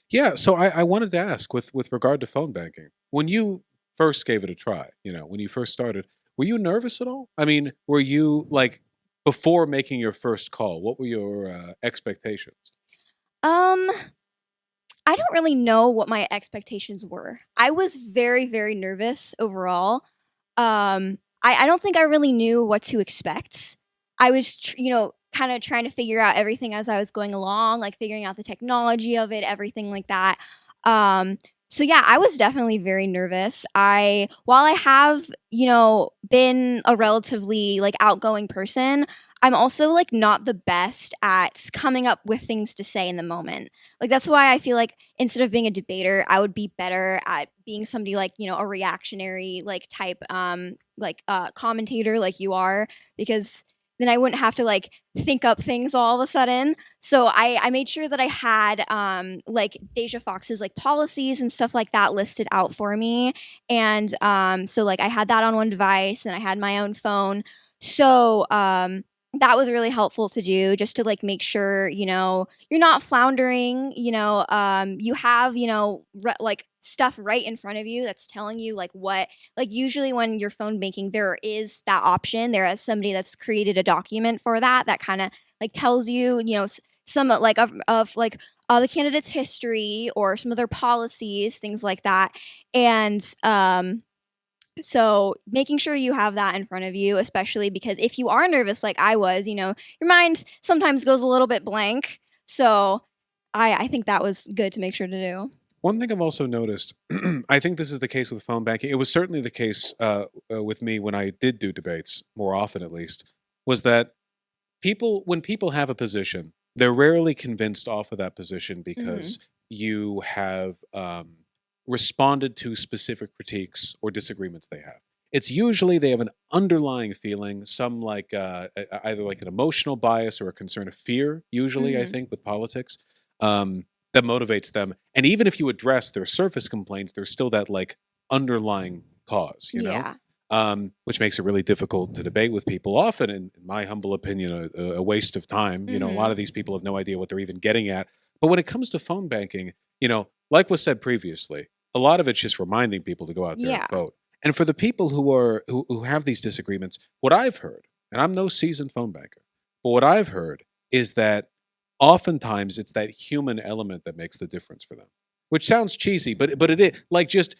Yeah, so I wanted to ask with regard to phone banking, when you first gave it a try, when you first started, were you nervous at all? I mean, were you like before making your first call? What were your expectations? I don't really know what my expectations were. I was very, very nervous overall. I don't think I really knew what to expect. I was, kind of trying to figure out everything as I was going along, like figuring out the technology of it, everything like that. So yeah, I was definitely very nervous. While I have, been a relatively like outgoing person, I'm also like not the best at coming up with things to say in the moment. Like that's why I feel like instead of being a debater, I would be better at being somebody like, a reactionary like type commentator like you are, because then I wouldn't have to like think up things all of a sudden. So I made sure that I had like Deja Fox's like policies and stuff like that listed out for me. And so like I had that on one device and I had my own phone. So that was really helpful to do, just to like make sure, you know, you're not floundering, you know, you have, you know, like stuff right in front of you that's telling you like what, like usually when you're phone banking, there is that option. There is somebody that's created a document for that kind of like tells you, you know, some like of like the candidate's history or some of their policies, things like that. And so making sure you have that in front of you, especially because if you are nervous like I was, you know, your mind sometimes goes a little bit blank. So I think that was good to make sure to do. One thing I've also noticed, I think this is the case with phone banking. It was certainly the case with me when I did do debates, more often at least, was that when people have a position, they're rarely convinced off of that position because you have responded to specific critiques or disagreements they have. It's usually they have an underlying feeling, some like either like an emotional bias or a concern of fear, usually, I think, with politics, that motivates them. And even if you address their surface complaints, there's still that like underlying cause, you know? Which makes it really difficult to debate with people. Often, in my humble opinion, a waste of time. You know, a lot of these people have no idea what they're even getting at. But when it comes to phone banking, you know, like was said previously, a lot of it's just reminding people to go out there and vote. And for the people who have these disagreements, what I've heard, and I'm no seasoned phone banker, but what I've heard is that oftentimes it's that human element that makes the difference for them. Which sounds cheesy, but it is like just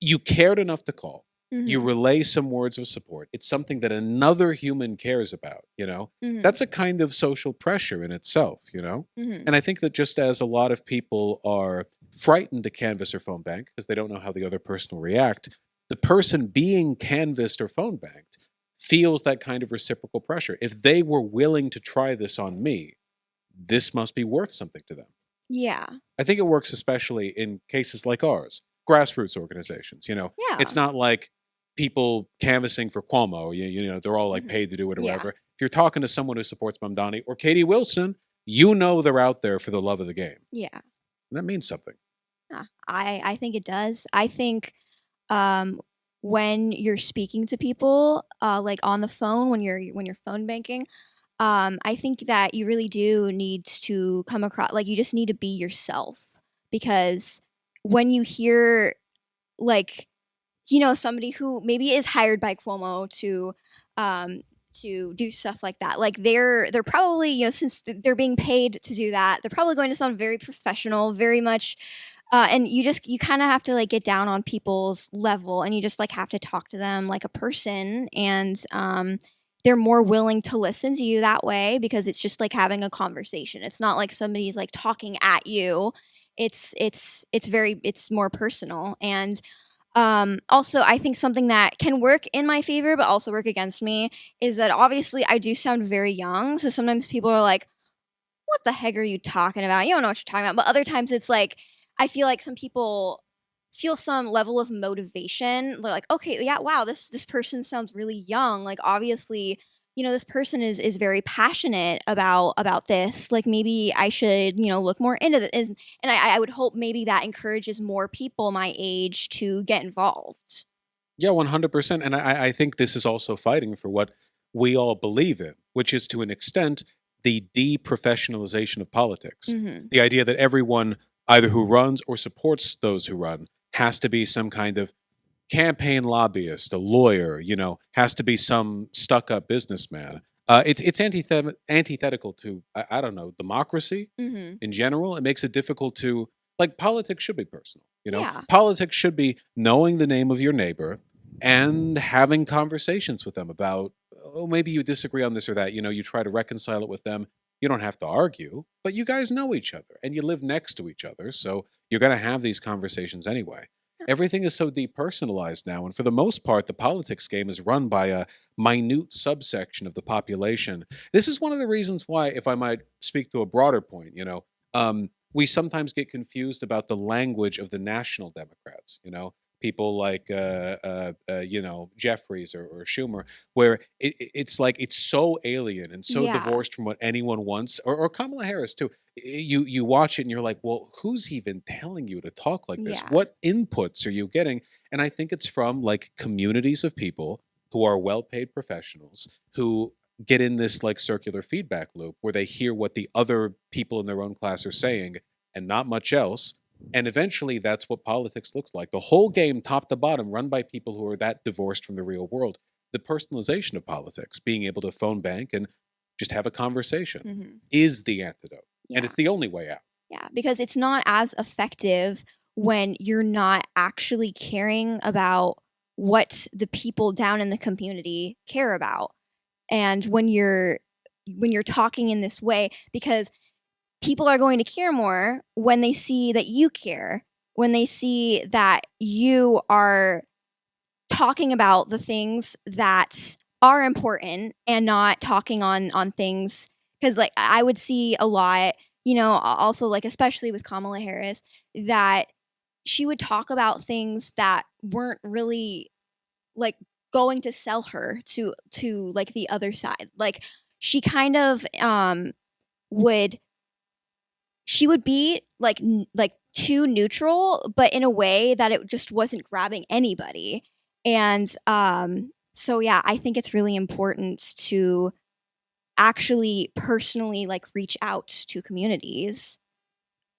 you cared enough to call. You relay some words of support. It's something that another human cares about, you know? That's a kind of social pressure in itself, you know? And I think that just as a lot of people are frightened to canvass or phone bank because they don't know how the other person will react, the person being canvassed or phone banked feels that kind of reciprocal pressure. If they were willing to try this on me, this must be worth something to them. Yeah. I think it works especially in cases like ours, grassroots organizations, you know? It's not like people canvassing for Cuomo, you know, they're all like paid to do it or whatever. If you're talking to someone who supports Mamdani or Katie Wilson, you know they're out there for the love of the game. Yeah. And that means something. Yeah, I think it does. I think when you're speaking to people, like on the phone, when you're phone banking, I think that you really do need to come across like you just need to be yourself, because when you hear like, you know, somebody who maybe is hired by Cuomo to do stuff like that, like they're probably, you know, since they're being paid to do that, they're probably going to sound very professional, very much and you kind of have to like get down on people's level, and you just like have to talk to them like a person, and they're more willing to listen to you that way because it's just like having a conversation. It's not like somebody's like talking at you. It's more personal. And also, I think something that can work in my favor but also work against me is that obviously I do sound very young, so sometimes people are like, what the heck are you talking about? You don't know what you're talking about. But other times it's like, I feel like some people feel some level of motivation. They're like, okay, yeah, wow, this person sounds really young. Like obviously, you know, this person is very passionate about this. Like maybe I should, you know, look more into this. And I would hope maybe that encourages more people my age to get involved. Yeah, 100%. And I think this is also fighting for what we all believe in, which is to an extent the deprofessionalization of politics. The idea that everyone, either who runs or supports those who run, has to be some kind of campaign lobbyist, a lawyer, you know, has to be some stuck-up businessman. It's antithetical to, I don't know, democracy in general. It makes it difficult to, like, politics should be personal, you know? Yeah. Politics should be knowing the name of your neighbor and having conversations with them about, oh, maybe you disagree on this or that. You know, you try to reconcile it with them. You don't have to argue, but you guys know each other and you live next to each other. So you're going to have these conversations anyway. Everything is so depersonalized now. And for the most part, the politics game is run by a minute subsection of the population. This is one of the reasons why, if I might speak to a broader point, you know, we sometimes get confused about the language of the national Democrats, you know, people like Jeffries or Schumer, where it's like it's so alien and so Yeah. divorced from what anyone wants, or Kamala Harris too. You watch it and you're like, well, who's even telling you to talk like this? Yeah. What inputs are you getting? And I think it's from like communities of people who are well-paid professionals who get in this like circular feedback loop where they hear what the other people in their own class are saying and not much else. And eventually that's what politics looks like. The whole game, top to bottom, run by people who are that divorced from the real world. The personalization of politics, being able to phone bank and just have a conversation, Mhm. is the antidote. Yeah. And it's the only way out. Yeah, because it's not as effective when you're not actually caring about what the people down in the community care about. And when you're talking in this way, because people are going to care more when they see that you care, when they see that you are talking about the things that are important and not talking on things. Because like I would see a lot, also like especially with Kamala Harris, that she would talk about things that weren't really like going to sell her to like the other side. Like she kind of would be like too neutral, but in a way that it just wasn't grabbing anybody. And so yeah, I think it's really important to actually personally like reach out to communities.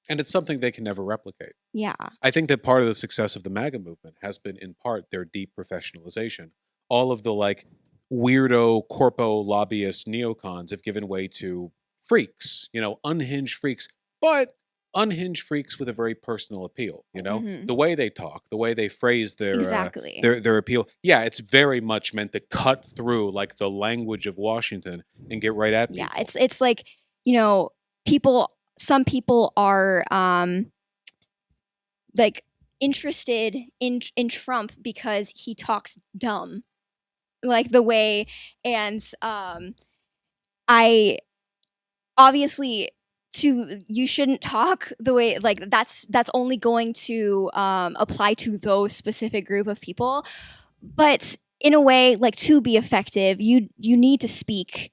And it's something they can never replicate. Yeah. I think that part of the success of the MAGA movement has been in part their deep professionalization. All of the like weirdo corpo lobbyist neocons have given way to freaks, unhinged freaks, but unhinged freaks with a very personal appeal, Mhm. the way they talk, the way they phrase their Exactly. their appeal. Yeah, it's very much meant to cut through like the language of Washington and get right at people. Yeah, it's like, some people are like interested in Trump because he talks dumb. Like the way, and I obviously you shouldn't talk the way like that's only going to apply to those specific group of people. But in a way, like to be effective, you need to speak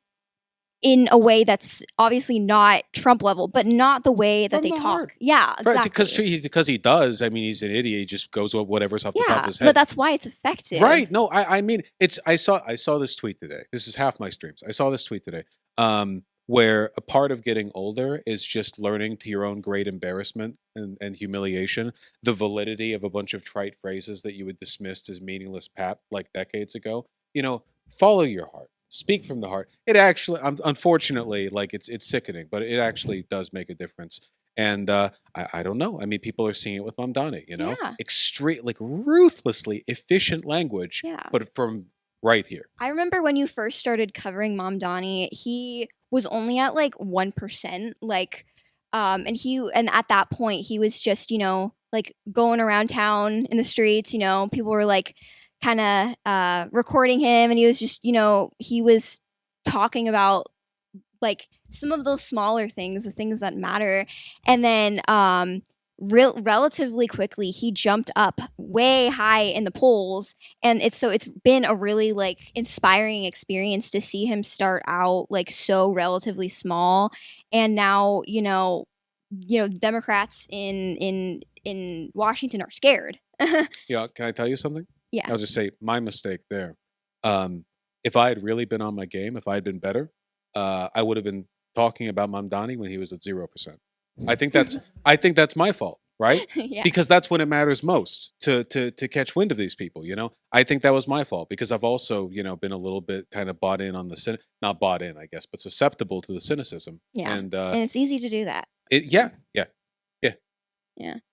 in a way that's obviously not Trump level, but not the way that From they the talk. heart. Yeah, exactly. Because he does. I mean, he's an idiot. He just goes with whatever's off the top of his head. But that's why it's effective. Right. No, I mean, I saw this tweet today. This is half my streams. I saw this tweet today. Where a part of getting older is just learning to your own great embarrassment and humiliation, the validity of a bunch of trite phrases that you had dismissed as meaningless pap like decades ago. Follow your heart. Speak from the heart. It actually, unfortunately, like it's sickening, but it actually does make a difference. And I don't know. I mean, people are seeing it with Mamdani, Yeah. extreme, like ruthlessly efficient language, Yeah. but from right here. I remember when you first started covering Mamdani, he was only at like 1%, like, and at that point he was just, like going around town in the streets, people were like kind of recording him, and he was just, he was talking about like some of those smaller things, the things that matter. And then relatively quickly he jumped up way high in the polls, and it's been a really like inspiring experience to see him start out like so relatively small, and now Democrats in Washington are scared. Yeah, can I tell you something? Yeah. I'll just say my mistake there. If I had really been on my game, if I had been better, I would have been talking about Mamdani when he was at 0%. I think that's my fault, right? Yeah. Because that's when it matters most to catch wind of these people. I think that was my fault because I've also been a little bit kind of bought in on the not bought in, I guess, but susceptible to the cynicism. Yeah. And it's easy to do that. Yeah.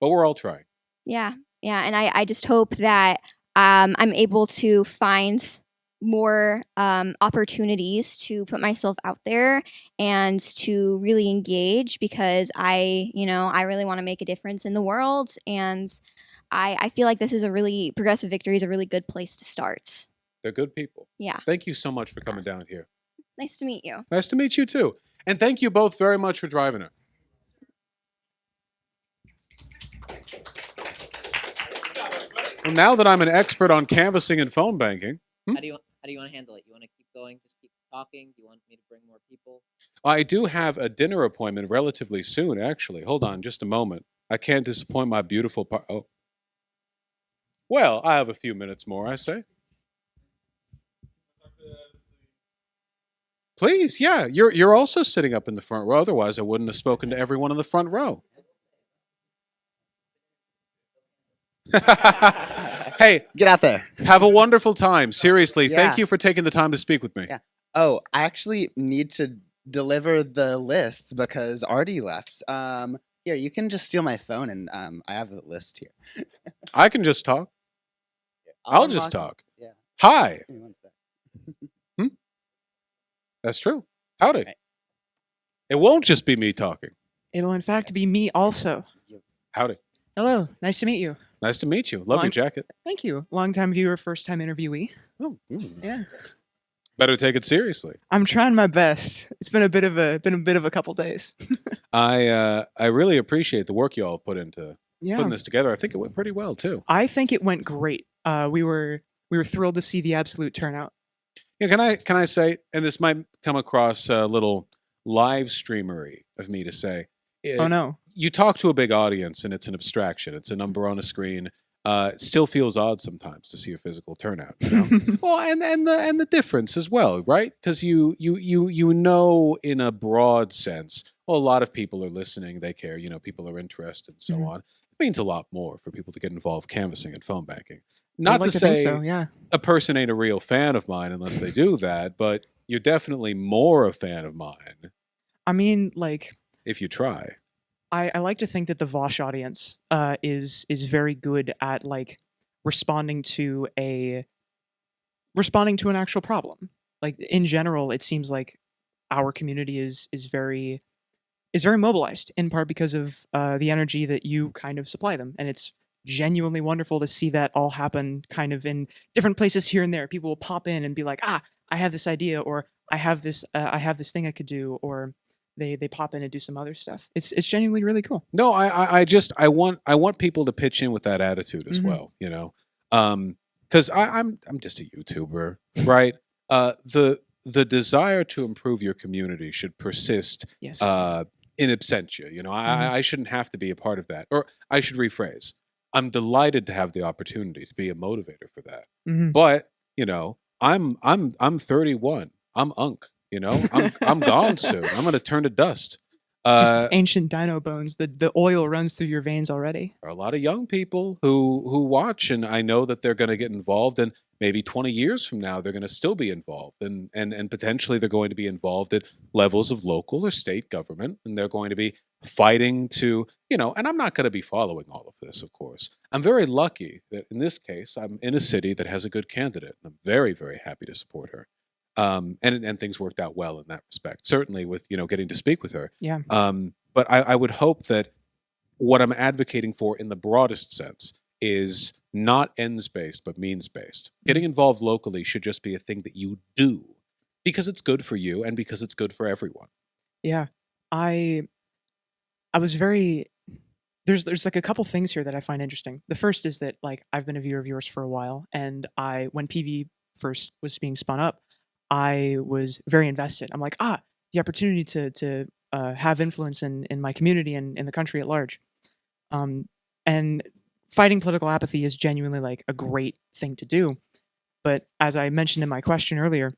But we're all trying. Yeah. And I just hope that I'm able to find more opportunities to put myself out there and to really engage, because I really want to make a difference in the world, and I feel like this is Progressive Victory is a really good place to start. They're good people. Yeah. Thank you so much for coming down here. Nice to meet you. Nice to meet you too. And thank you both very much for driving it. Well, now that I'm an expert on canvassing and phone banking, How do you want to handle it? You want to keep going, just keep talking? Do you want me to bring more people? I do have a dinner appointment relatively soon, actually. Hold on just a moment. I can't disappoint my beautiful oh. Well, I have a few minutes more, I say. Please, yeah. You're also sitting up in the front row. Otherwise, I wouldn't have spoken to everyone in the front row. Hey, Get out there. have a wonderful time. Seriously, thank Yeah. you for taking the time to speak with me. Yeah. Oh, I actually need to deliver the lists because Artie left. Here, you can just steal my phone and I have the list here. I can just talk. I'll just unlock talk. it. Yeah. Hi. Give me one sec. That's true. Howdy. Right. It won't just be me talking. It'll in fact be me also. Howdy. Hello, nice to meet you. Nice to meet you. Love your Long- jacket. Thank you. Long-time viewer, first-time interviewee. Oh, Yeah, better take it seriously. I'm trying my best. It's been a bit of a couple days. I really appreciate the work you all put into Yeah, putting this together. I think it went pretty well too. I think it went great. We were thrilled to see the absolute turnout. Yeah, can I say, and this might come across a little live streamery of me to say. Oh no. You talk to a big audience and it's an abstraction. It's a number on a screen. It still feels odd sometimes to see a physical turnout. You know? Well, and the difference as well, right? Because you know in a broad sense, well, a lot of people are listening. They care. You know, people are interested, and so Mhm. on. It means a lot more for people to get involved canvassing and phone banking. I'd Not like to think say so. Yeah. a person ain't a real fan of mine unless they do that, but you're definitely more a fan of mine I mean, like, if you try. I like to think that the Vosh audience is very good at like responding to an actual problem. Like in general, it seems like our community is very mobilized in part because of the energy that you kind of supply them, and it's genuinely wonderful to see that all happen kind of in different places here and there. People will pop in and be like, I have this idea, or I have this thing I could do, or they pop in and do some other stuff. It's genuinely really cool. No, I want people to pitch in with that attitude as Mhm. well, you know. Because I'm just a YouTuber, right? The desire to improve your community should persist Yes. in absentia. You know, Mhm. I shouldn't have to be a part of that. Or I should rephrase. I'm delighted to have the opportunity to be a motivator for that. Mhm. But, you know, I'm 31. I'm unk, you know. I'm gone soon. I'm going to turn to dust. Just ancient dino bones. The oil runs through your veins already. There are a lot of young people who watch, and I know that they're going to get involved, and maybe 20 years from now they're going to still be involved, and potentially they're going to be involved at levels of local or state government, and they're going to be fighting to, you know, and I'm not going to be following all of this, of course. I'm very lucky that in this case I'm in a city that has a good candidate, and I'm very, very happy to support her. And things worked out well in that respect. Certainly with, you know, getting to speak with her. Yeah. But I would hope that what I'm advocating for in the broadest sense is not ends based, but means based. Getting involved locally should just be a thing that you do because it's good for you and because it's good for everyone. Yeah. I was very there's like a couple things here that I find interesting. The first is that like I've been a viewer of yours for a while, and when PV first was being spun up, I was very invested. I'm like, the opportunity to have influence in my community and in the country at large. And fighting political apathy is genuinely like a great thing to do. But as I mentioned in my question earlier,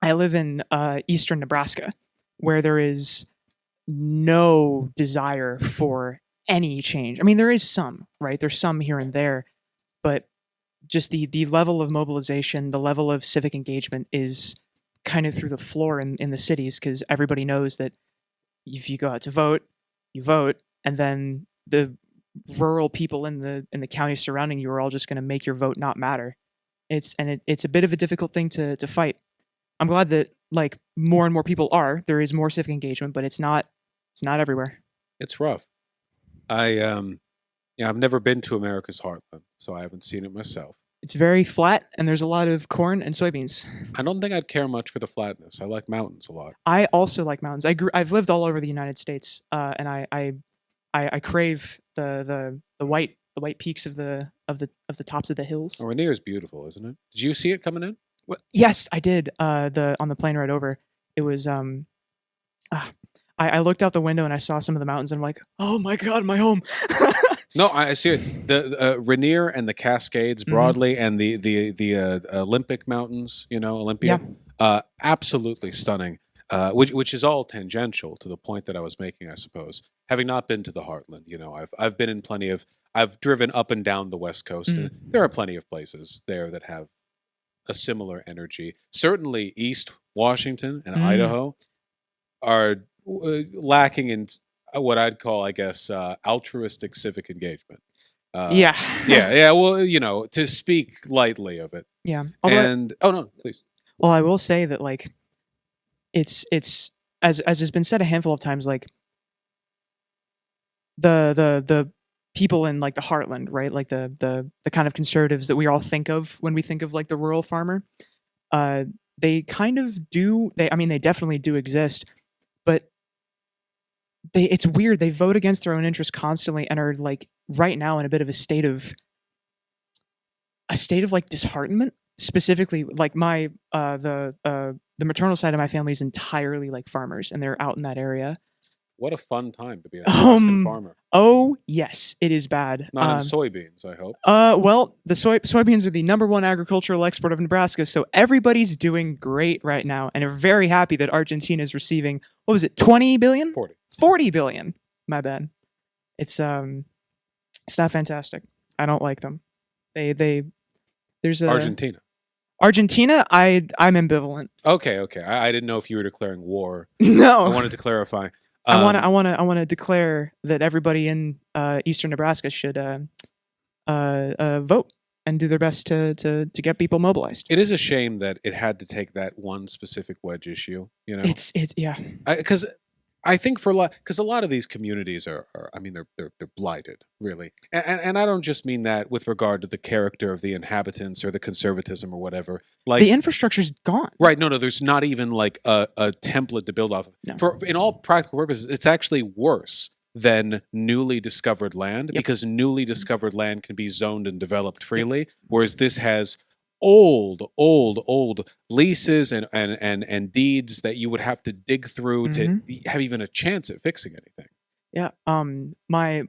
I live in eastern Nebraska, where there is no desire for any change. I mean, there is some, right? There's some here and there, but just the level of mobilization, the level of civic engagement is kind of through the floor in the cities, because everybody knows that if you go out to vote, you vote, and then the rural people in the county surrounding you are all just going to make your vote not matter. It's a bit of a difficult thing to fight. I'm glad that like more and more people are. There is more civic engagement, but it's not everywhere. It's rough. I've never been to America's heartland, so I haven't seen it myself. It's very flat, and there's a lot of corn and soybeans. I don't think I'd care much for the flatness. I like mountains a lot. I also like mountains. I've lived all over the United States, and I crave the white peaks of the the tops of the hills. Oh, Rainier is beautiful, isn't it? Did you see it coming in? Yes, I did. On the plane ride over, it was I looked out the window and I saw some of the mountains and I'm like, oh my god, my home. No, I see it. The Rainier and the Cascades broadly, and the Olympic Mountains, Olympia, absolutely stunning. Which is all tangential to the point that I was making, I suppose. Having not been to the Heartland, I've been in plenty of. I've driven up and down the West Coast, and there are plenty of places there that have a similar energy. Certainly, East Washington and Idaho are lacking in what I'd call, I guess, altruistic civic engagement. Yeah. yeah. Well, to speak lightly of it. Yeah. And oh no, please. Well, I will say that like, it's as has been said a handful of times, like the people in like the Heartland, right? Like the kind of conservatives that we all think of when we think of like the rural farmer. They kind of do. They definitely do exist, but it's weird. They vote against their own interests constantly and are like right now in a bit of a state of like disheartenment. Specifically, like my the maternal side of my family is entirely like farmers, and they're out in that area. What a fun time to be a Nebraskan farmer. Oh yes, it is bad. Not in soybeans, I hope. Well, the soybeans are the #1 agricultural export of Nebraska, so everybody's doing great right now, and are very happy that Argentina is receiving, what was it, 20 billion? 40 billion. My bad. It's not fantastic. I don't like them. There's Argentina. Argentina, I'm ambivalent. Okay. I didn't know if you were declaring war. No, I wanted to clarify. I want to declare that everybody in eastern Nebraska should vote and do their best to get people mobilized. It is a shame that it had to take that one specific wedge issue. It's yeah. Because I think because a lot of these communities are they're blighted, really, and I don't just mean that with regard to the character of the inhabitants or the conservatism or whatever. Like the infrastructure's gone. Right? No, there's not even like a template to build off of. No. For in all practical purposes, it's actually worse than newly discovered land because newly discovered land can be zoned and developed freely, whereas this has old leases and deeds that you would have to dig through to have even a chance at fixing anything. Yeah. My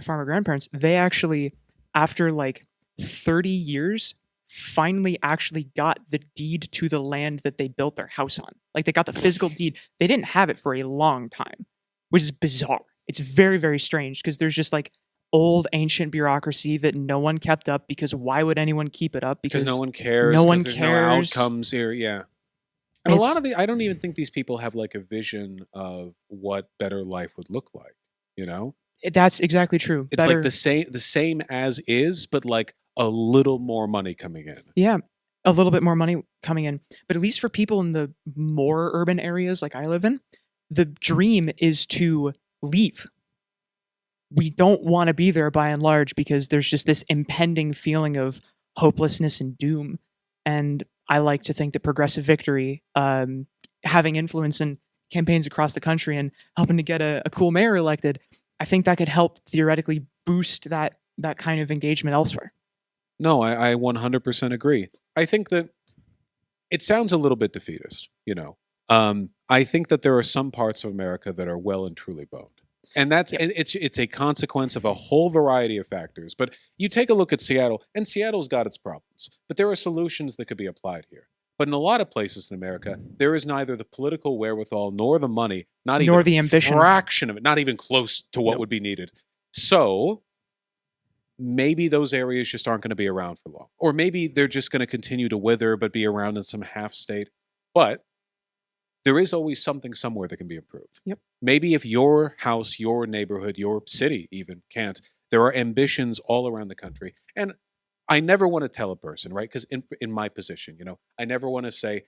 farmer grandparents, they actually, after like 30 years, finally actually got the deed to the land that they built their house on. Like they got the physical deed. They didn't have it for a long time, which is bizarre. It's very, very strange because there's just like old ancient bureaucracy that no one kept up, because why would anyone keep it up? Because no one cares. No one cares. No outcomes here. Yeah. And a lot of I don't even think these people have like a vision of what better life would look like. That's exactly true. It's like the same as is, but like a little more money coming in. Yeah, a little bit more money coming in. But at least for people in the more urban areas like I live in, the dream is to leave. We don't want to be there by and large because there's just this impending feeling of hopelessness and doom. And I like to think that Progressive Victory, having influence in campaigns across the country and helping to get a cool mayor elected, I think that could help theoretically boost that kind of engagement elsewhere. No, I 100% agree. I think that it sounds a little bit defeatist, I think that there are some parts of America that are well and truly boned. And that's it's a consequence of a whole variety of factors. But you take a look at Seattle, and Seattle's got its problems. But there are solutions that could be applied here. But in a lot of places in America, there is neither the political wherewithal nor the money, not even the ambition, fraction of it, not even close to what would be needed. So maybe those areas just aren't going to be around for long. Or maybe they're just going to continue to wither but be around in some half state. But there is always something somewhere that can be improved. Yep. Maybe if your house, your neighborhood, your city even can't, there are ambitions all around the country. And I never want to tell a person, right? Because in my position, I never want to say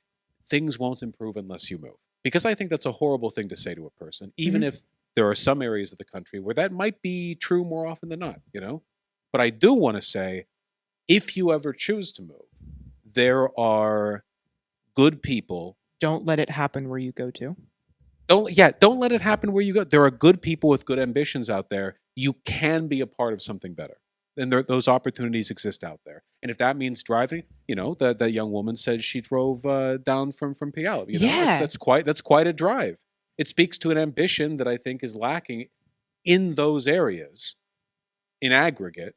things won't improve unless you move. Because I think that's a horrible thing to say to a person, even if there are some areas of the country where that might be true more often than not, But I do want to say, if you ever choose to move, there are good people. Don't let it happen where you go to. Don't let it happen where you go. There are good people with good ambitions out there. You can be a part of something better. and those opportunities exist out there. And if that means driving, that young woman said she drove down from Puyallup. Yeah. That's quite a drive. It speaks to an ambition that I think is lacking in those areas in aggregate.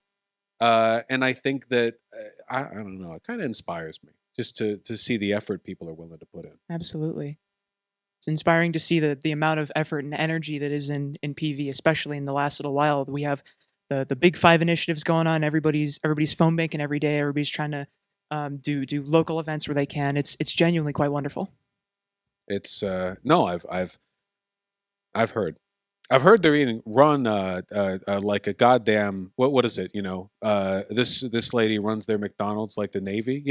And I think that I don't know, it kind of inspires me just to see the effort people are willing to put in. Absolutely. It's inspiring to see the amount of effort and energy that is in PV, especially in the last little while. We have the Big 5 initiatives going on. Everybody's phone banking every day. Everybody's trying to do local events where they can. It's genuinely quite wonderful. It's no, I've heard they're even run like a goddamn what is it? This lady runs their McDonald's like the Navy.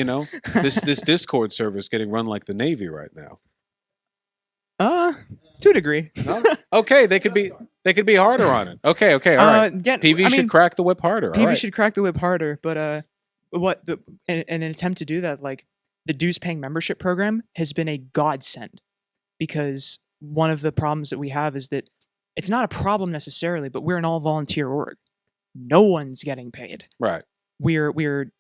This Discord server is getting run like the Navy right now. To a degree. No? Okay, they could be harder on it. Okay, all right. PV should crack the whip harder. PV should crack the whip harder, but in an attempt to do that, like the dues paying membership program has been a godsend, because one of the problems that we have is that it's not a problem necessarily, but we're an all volunteer org. No one's getting paid. Right.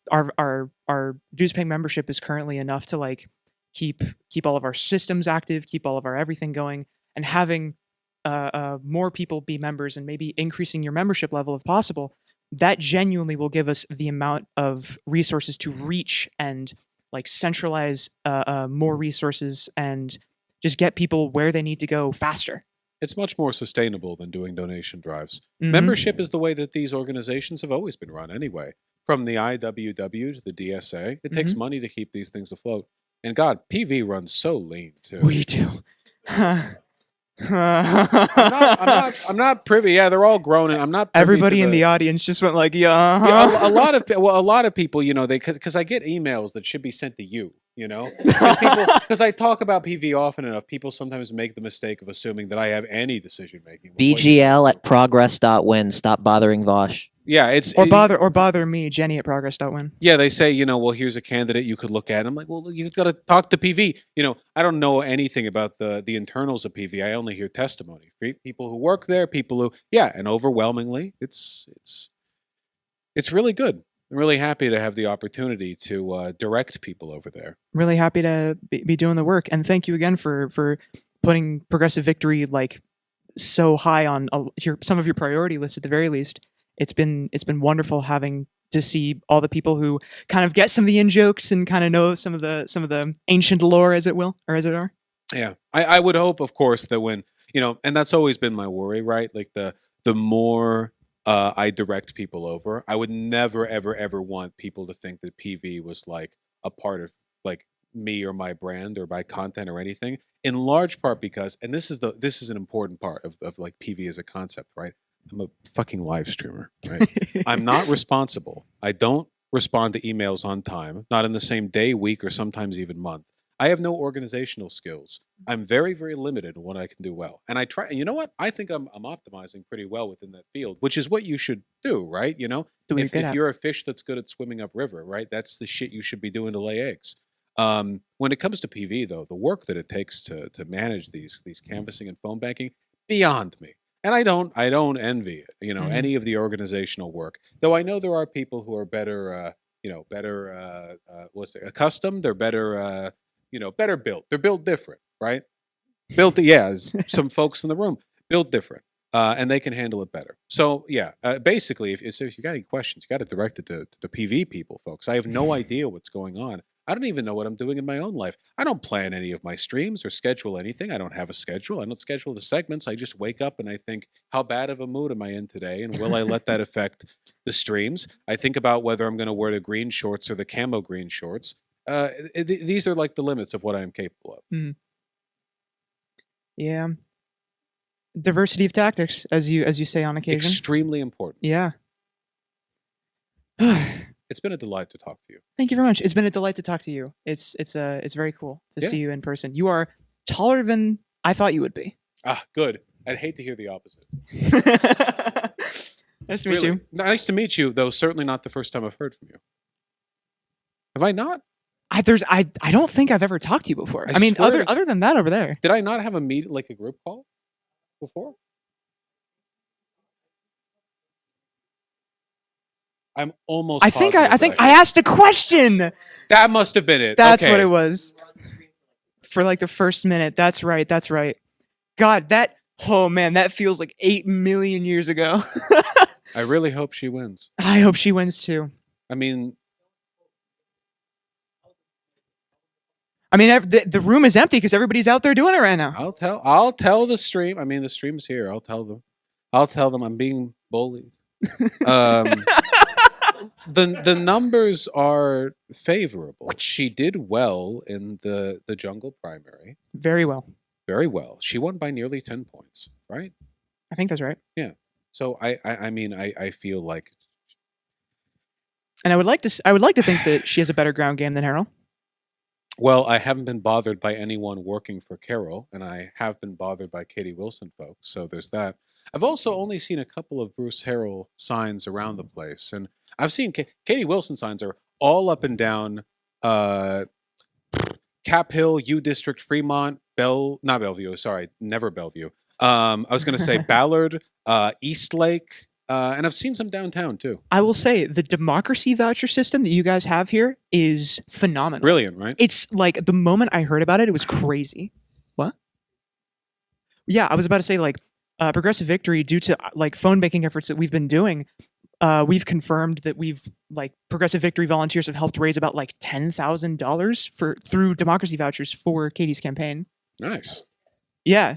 Our dues paying membership is currently enough to like keep all of our systems active, keep all of our everything going, and having more people be members and maybe increasing your membership level if possible, that genuinely will give us the amount of resources to reach and like centralize more resources and just get people where they need to go faster. It's much more sustainable than doing donation drives. Mhm. Membership is the way that these organizations have always been run anyway. From the IWW to the DSA, it takes money to keep these things afloat. And God, PV runs so lean too. We do. I'm not privy. Yeah, they're all grown, and I'm not. Privy Everybody to in the audience just went like, yeah. Yeah, a lot of people, because I get emails that should be sent to you, because I talk about PV often enough. People sometimes make the mistake of assuming that I have any decision making. BGL at progress.win. Stop bothering Vosh. Yeah, bother me, Jenny at progress.win. Yeah, they say, well, here's a candidate you could look at. I'm like, well, you've got to talk to PV. I don't know anything about the internals of PV. I only hear testimony. People who work there, people who, and overwhelmingly, it's really good. I'm really happy to have the opportunity to direct people over there. Really happy to be doing the work, and thank you again for putting Progressive Victory like so high on some of your priority lists at the very least. It's been wonderful having to see all the people who kind of get some of the in jokes and kind of know some of the ancient lore, as it are. Yeah, I would hope, of course, that when and that's always been my worry, right? Like the more I direct people over, I would never ever want people to think that PV was like a part of like me or my brand or my content or anything. In large part because, and this is an important part of like PV as a concept, right? I'm a fucking live streamer, right? I'm not responsible. I don't respond to emails on time, not in the same day, week, or sometimes even month. I have no organizational skills. I'm very, very limited in what I can do well. And I try, and you know what? I think I'm optimizing pretty well within that field, which is what you should do, right? If you're a fish that's good at swimming upriver, right? That's the shit you should be doing to lay eggs. When it comes to PV, though, the work that it takes to manage these canvassing and phone banking, beyond me. And I don't envy it, any of the organizational work. Though I know there are people who are better, accustomed. They're better, better built. They're built different, right? As some folks in the room built different, and they can handle it better. So basically, if you got any questions, you got to direct it to the PV people, folks. I have no idea what's going on. I don't even know what I'm doing in my own life. I don't plan any of my streams or schedule anything. I don't have a schedule. I don't schedule the segments. I just wake up and I think, how bad of a mood am I in today? And will I let that affect the streams? I think about whether I'm going to wear the green shorts or the camo green shorts. These are like the limits of what I am capable of. Mm. Yeah. Diversity of tactics, as you say on occasion. Extremely important. Yeah. It's been a delight to talk to you. Thank you very much. It's been a delight to talk to you. It's very cool to see you in person. You are taller than I thought you would be. Ah, good. I'd hate to hear the opposite. Nice to meet you. Nice to meet you, though certainly not the first time I've heard from you. Have I not? I don't think I've ever talked to you before. I mean, other than that over there. Did I not have a meet, like a group call before? I'm almost. I think positive I think that I asked a question. that must have been it. That's Okay. what it was. For like the first minute. That's right. That's right. God, that. Oh man, that feels like 8 million years ago. I really hope she wins. I hope she wins too. I mean, The room is empty because everybody's out there doing it right now. I'll tell the stream. I mean, the stream's here. I'll tell them I'm being bullied. The numbers are favorable. She did well in the jungle primary. Very well. Very well. She won by nearly 10 points, right? I think that's right. Yeah. So I mean I feel like, And I would like to think that she has a better ground game than Harold. well, I haven't been bothered by anyone working for Carol, and I have been bothered by Katie Wilson folks. So there's that. I've also only seen a couple of Bruce Harrell signs around the place, and I've seen Katie Wilson signs are all up and down Cap Hill, U District, Fremont, not Bellevue, sorry, never Bellevue. I was going to say Ballard, East Lake, and I've seen some downtown too. I will say the democracy voucher system that you guys have here is phenomenal. Brilliant, right? It's like the moment I heard about it, it was crazy. What? Yeah, I was about to say like Progressive Victory, due to like phone banking efforts that we've been doing, we've confirmed that Progressive Victory volunteers have helped raise about like $10,000 through democracy vouchers for Katie's campaign. Nice. Yeah.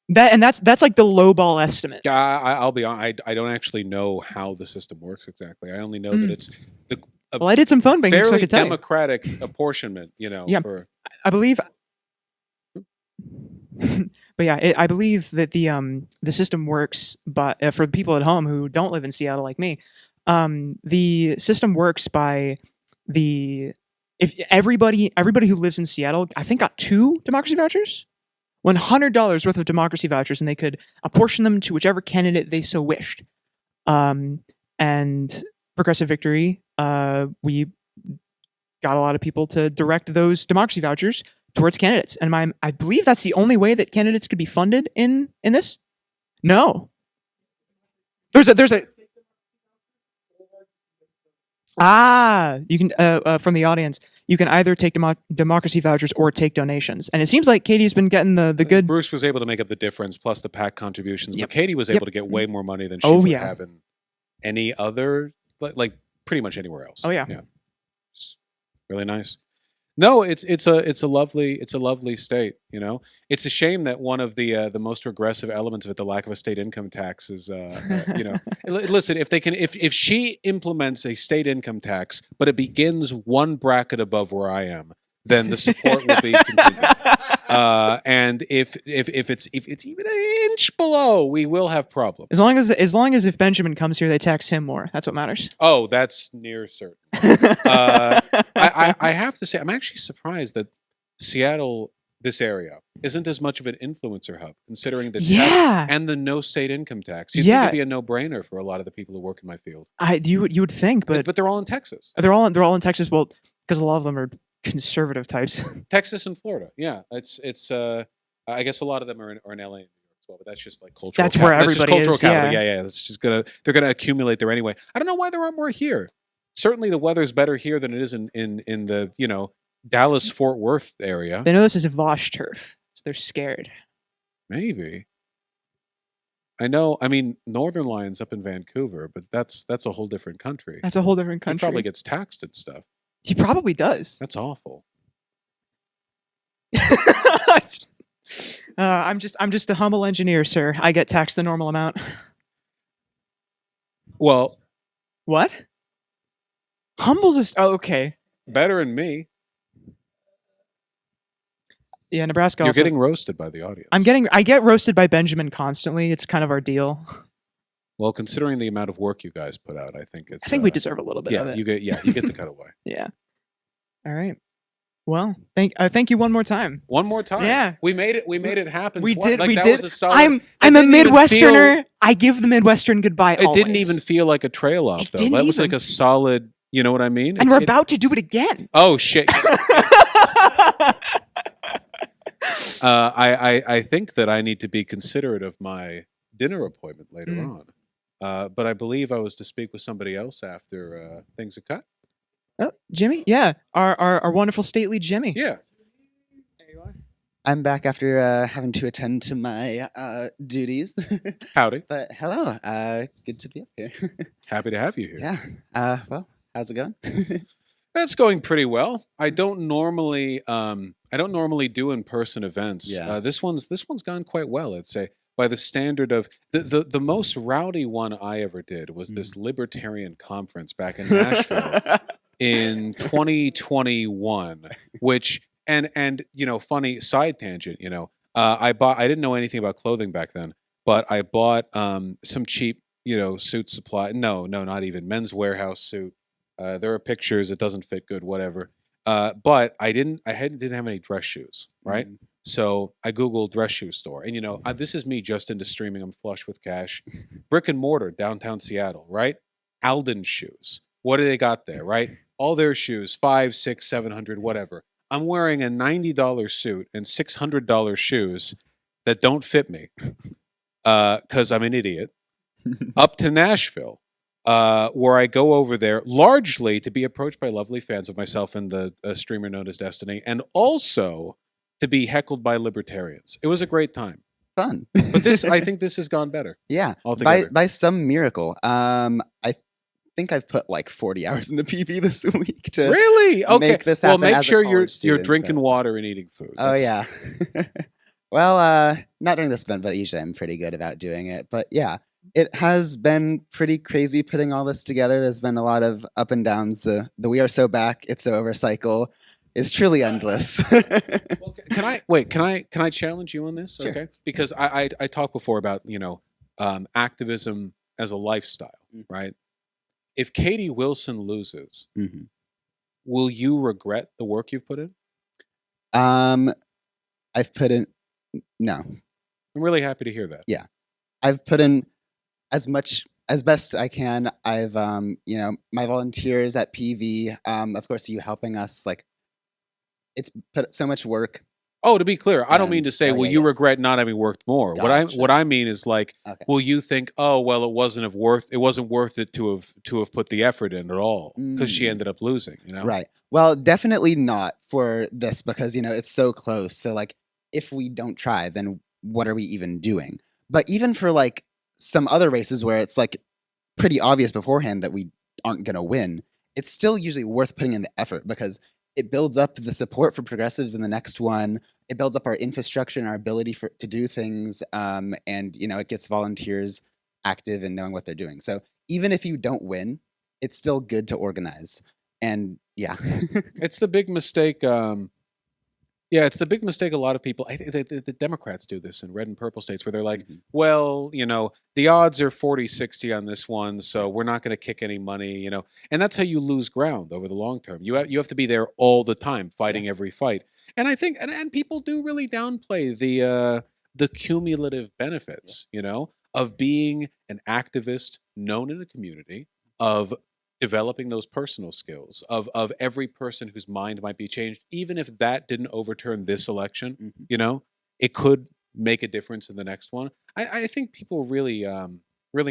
That's like the lowball estimate. Yeah, I'll be honest. I don't actually know how the system works exactly. I only know that it's Well, I did some phone banking, so I fairly could tell you. democratic apportionment. Yeah. For, I believe. But yeah, I believe that the system works, but for the people at home who don't live in Seattle like me, the system works by if everybody who lives in Seattle, I think, got 2 democracy vouchers, $100 worth of democracy vouchers, and they could apportion them to whichever candidate they so wished. And Progressive Victory, we got a lot of people to direct those democracy vouchers towards candidates, and I believe that's the only way that candidates could be funded in this. No, there's a you can from the audience, you can either take democracy vouchers or take donations, and it seems like Katie's been getting the good. Bruce was able to make up the difference plus the PAC contributions, Yep. but Katie was able to get way more money than she Oh, would yeah. have in any other, like pretty much anywhere else. Oh, yeah. It's really nice. No, it's a lovely state. It's a shame that one of the most regressive elements of it, the lack of a state income tax, is listen, if she implements a state income tax, but it begins one bracket above where I am, then the support will be continued. And if it's even an inch below, we will have problems. As long as if Benjamin comes here, they tax him more. That's what matters. Oh, that's near certain. I have to say, I'm actually surprised that Seattle, this area, isn't as much of an influencer hub, considering the tech and the no state income tax. You'd think it'd be a no-brainer for a lot of the people who work in my field. You would think, but they're all in Texas. They're all in Texas. Well, because a lot of them are conservative types. Texas and Florida, yeah. It's I guess a lot of them are in LA and New York as well, but that's just like cultural. That's where everybody cultural is. capital. Yeah. It's just they're gonna accumulate there anyway. I don't know why there aren't more here. Certainly, the weather's better here than it is in the Dallas Fort Worth area. They know this is a Vosh turf, so they're scared. Maybe. I know. I mean, Northern Lion's up in Vancouver, but that's a whole different country. That's a whole different country. He probably gets taxed and stuff. He probably does. That's awful. I'm just a humble engineer, sir. I get taxed the normal amount. Well, what? Humble's is okay. Better than me. Yeah, Nebraska. You're getting roasted by the audience. I get roasted by Benjamin constantly. It's kind of our deal. Well, considering the amount of work you guys put out, I think we deserve a little bit of it. You get the cutaway. Yeah. All right. Well, thank you one more time. One more time. Yeah. We made it happen. We did. That was a solid, I'm a Midwesterner. I give the Midwestern goodbye. It didn't even feel like a trail off, though. That was like a solid. You know what I mean? And we're about to do it again. Oh shit. I think that I need to be considerate of my dinner appointment later on. but I believe I was to speak with somebody else after things are cut. Oh, Jimmy? Yeah, our wonderful stately Jimmy. Yeah. There you are. I'm back after having to attend to my duties. Howdy. But hello, good to be up here. Happy to have you here. Yeah. Well, how's it going? That's going pretty well. I don't normally do in-person events. Yeah. This one's gone quite well. I'd say by the standard of the most rowdy one I ever did was this libertarian conference back in Nashville in 2021, which and funny side tangent, I didn't know anything about clothing back then, but I bought some cheap, suit supply. No, not even Men's Warehouse suit. There are pictures. It doesn't fit good, whatever. But I didn't have any dress shoes, right? Mm. So I Googled dress shoe store, and this is me just into streaming. I'm flush with cash. Brick and mortar, downtown Seattle, right? Alden shoes. What do they got there, right? All their shoes, $500, $600, $700, whatever. I'm wearing a $90 suit and $600 shoes that don't fit me because I'm an idiot. Up to Nashville. Where I go over there largely to be approached by lovely fans of myself and the streamer known as Destiny, and also to be heckled by libertarians. It was a great time. Fun. But I think this has gone better. Yeah. Altogether. By some miracle. I think I've put like 40 hours into PV this week to Really? Okay. make this Well, happen. make as a sure you're college student, drinking but- water and eating food. Oh That's- yeah. Well, not during this event, but usually I'm pretty good about doing it. But yeah, it has been pretty crazy putting all this together. There's been a lot of up and downs. The We Are So Back, It's So Over cycle is truly endless. Well, can I challenge you on this? Sure. Okay, because I talked before about activism as a lifestyle, right? If Katie Wilson loses, Mhm. will you regret the work you've put in? I've put in no. I'm really happy to hear that. Yeah. I've put in as best I can. I've my volunteers at PV, of course you helping us, like it's put so much work. Oh, to be clear, I don't mean to say, Oh, will yeah, you yes. regret not having worked more? Gotcha. What I mean is like, Okay. will you think, oh well, it wasn't worth it to have put the effort in at all because she ended up losing, Right. Well, definitely not for this because it's so close. So like if we don't try, then what are we even doing? But even for like some other races where it's like pretty obvious beforehand that we aren't going to win, it's still usually worth putting in the effort because it builds up the support for progressives in the next one. It builds up our infrastructure and our ability to do things. And it gets volunteers active and knowing what they're doing. So even if you don't win, it's still good to organize. And yeah. It's the big mistake. It's the big mistake a lot of people, I think the Democrats do this in red and purple states where they're like, well, the odds are 40-60 on this one, so we're not going to kick any money, and that's how you lose ground over the long term. You have to be there all the time, fighting every fight. And I think, and people do really downplay the cumulative benefits, of being an activist known in a community, of developing those personal skills of every person whose mind might be changed, even if that didn't overturn this election, it could make a difference in the next one. I think people really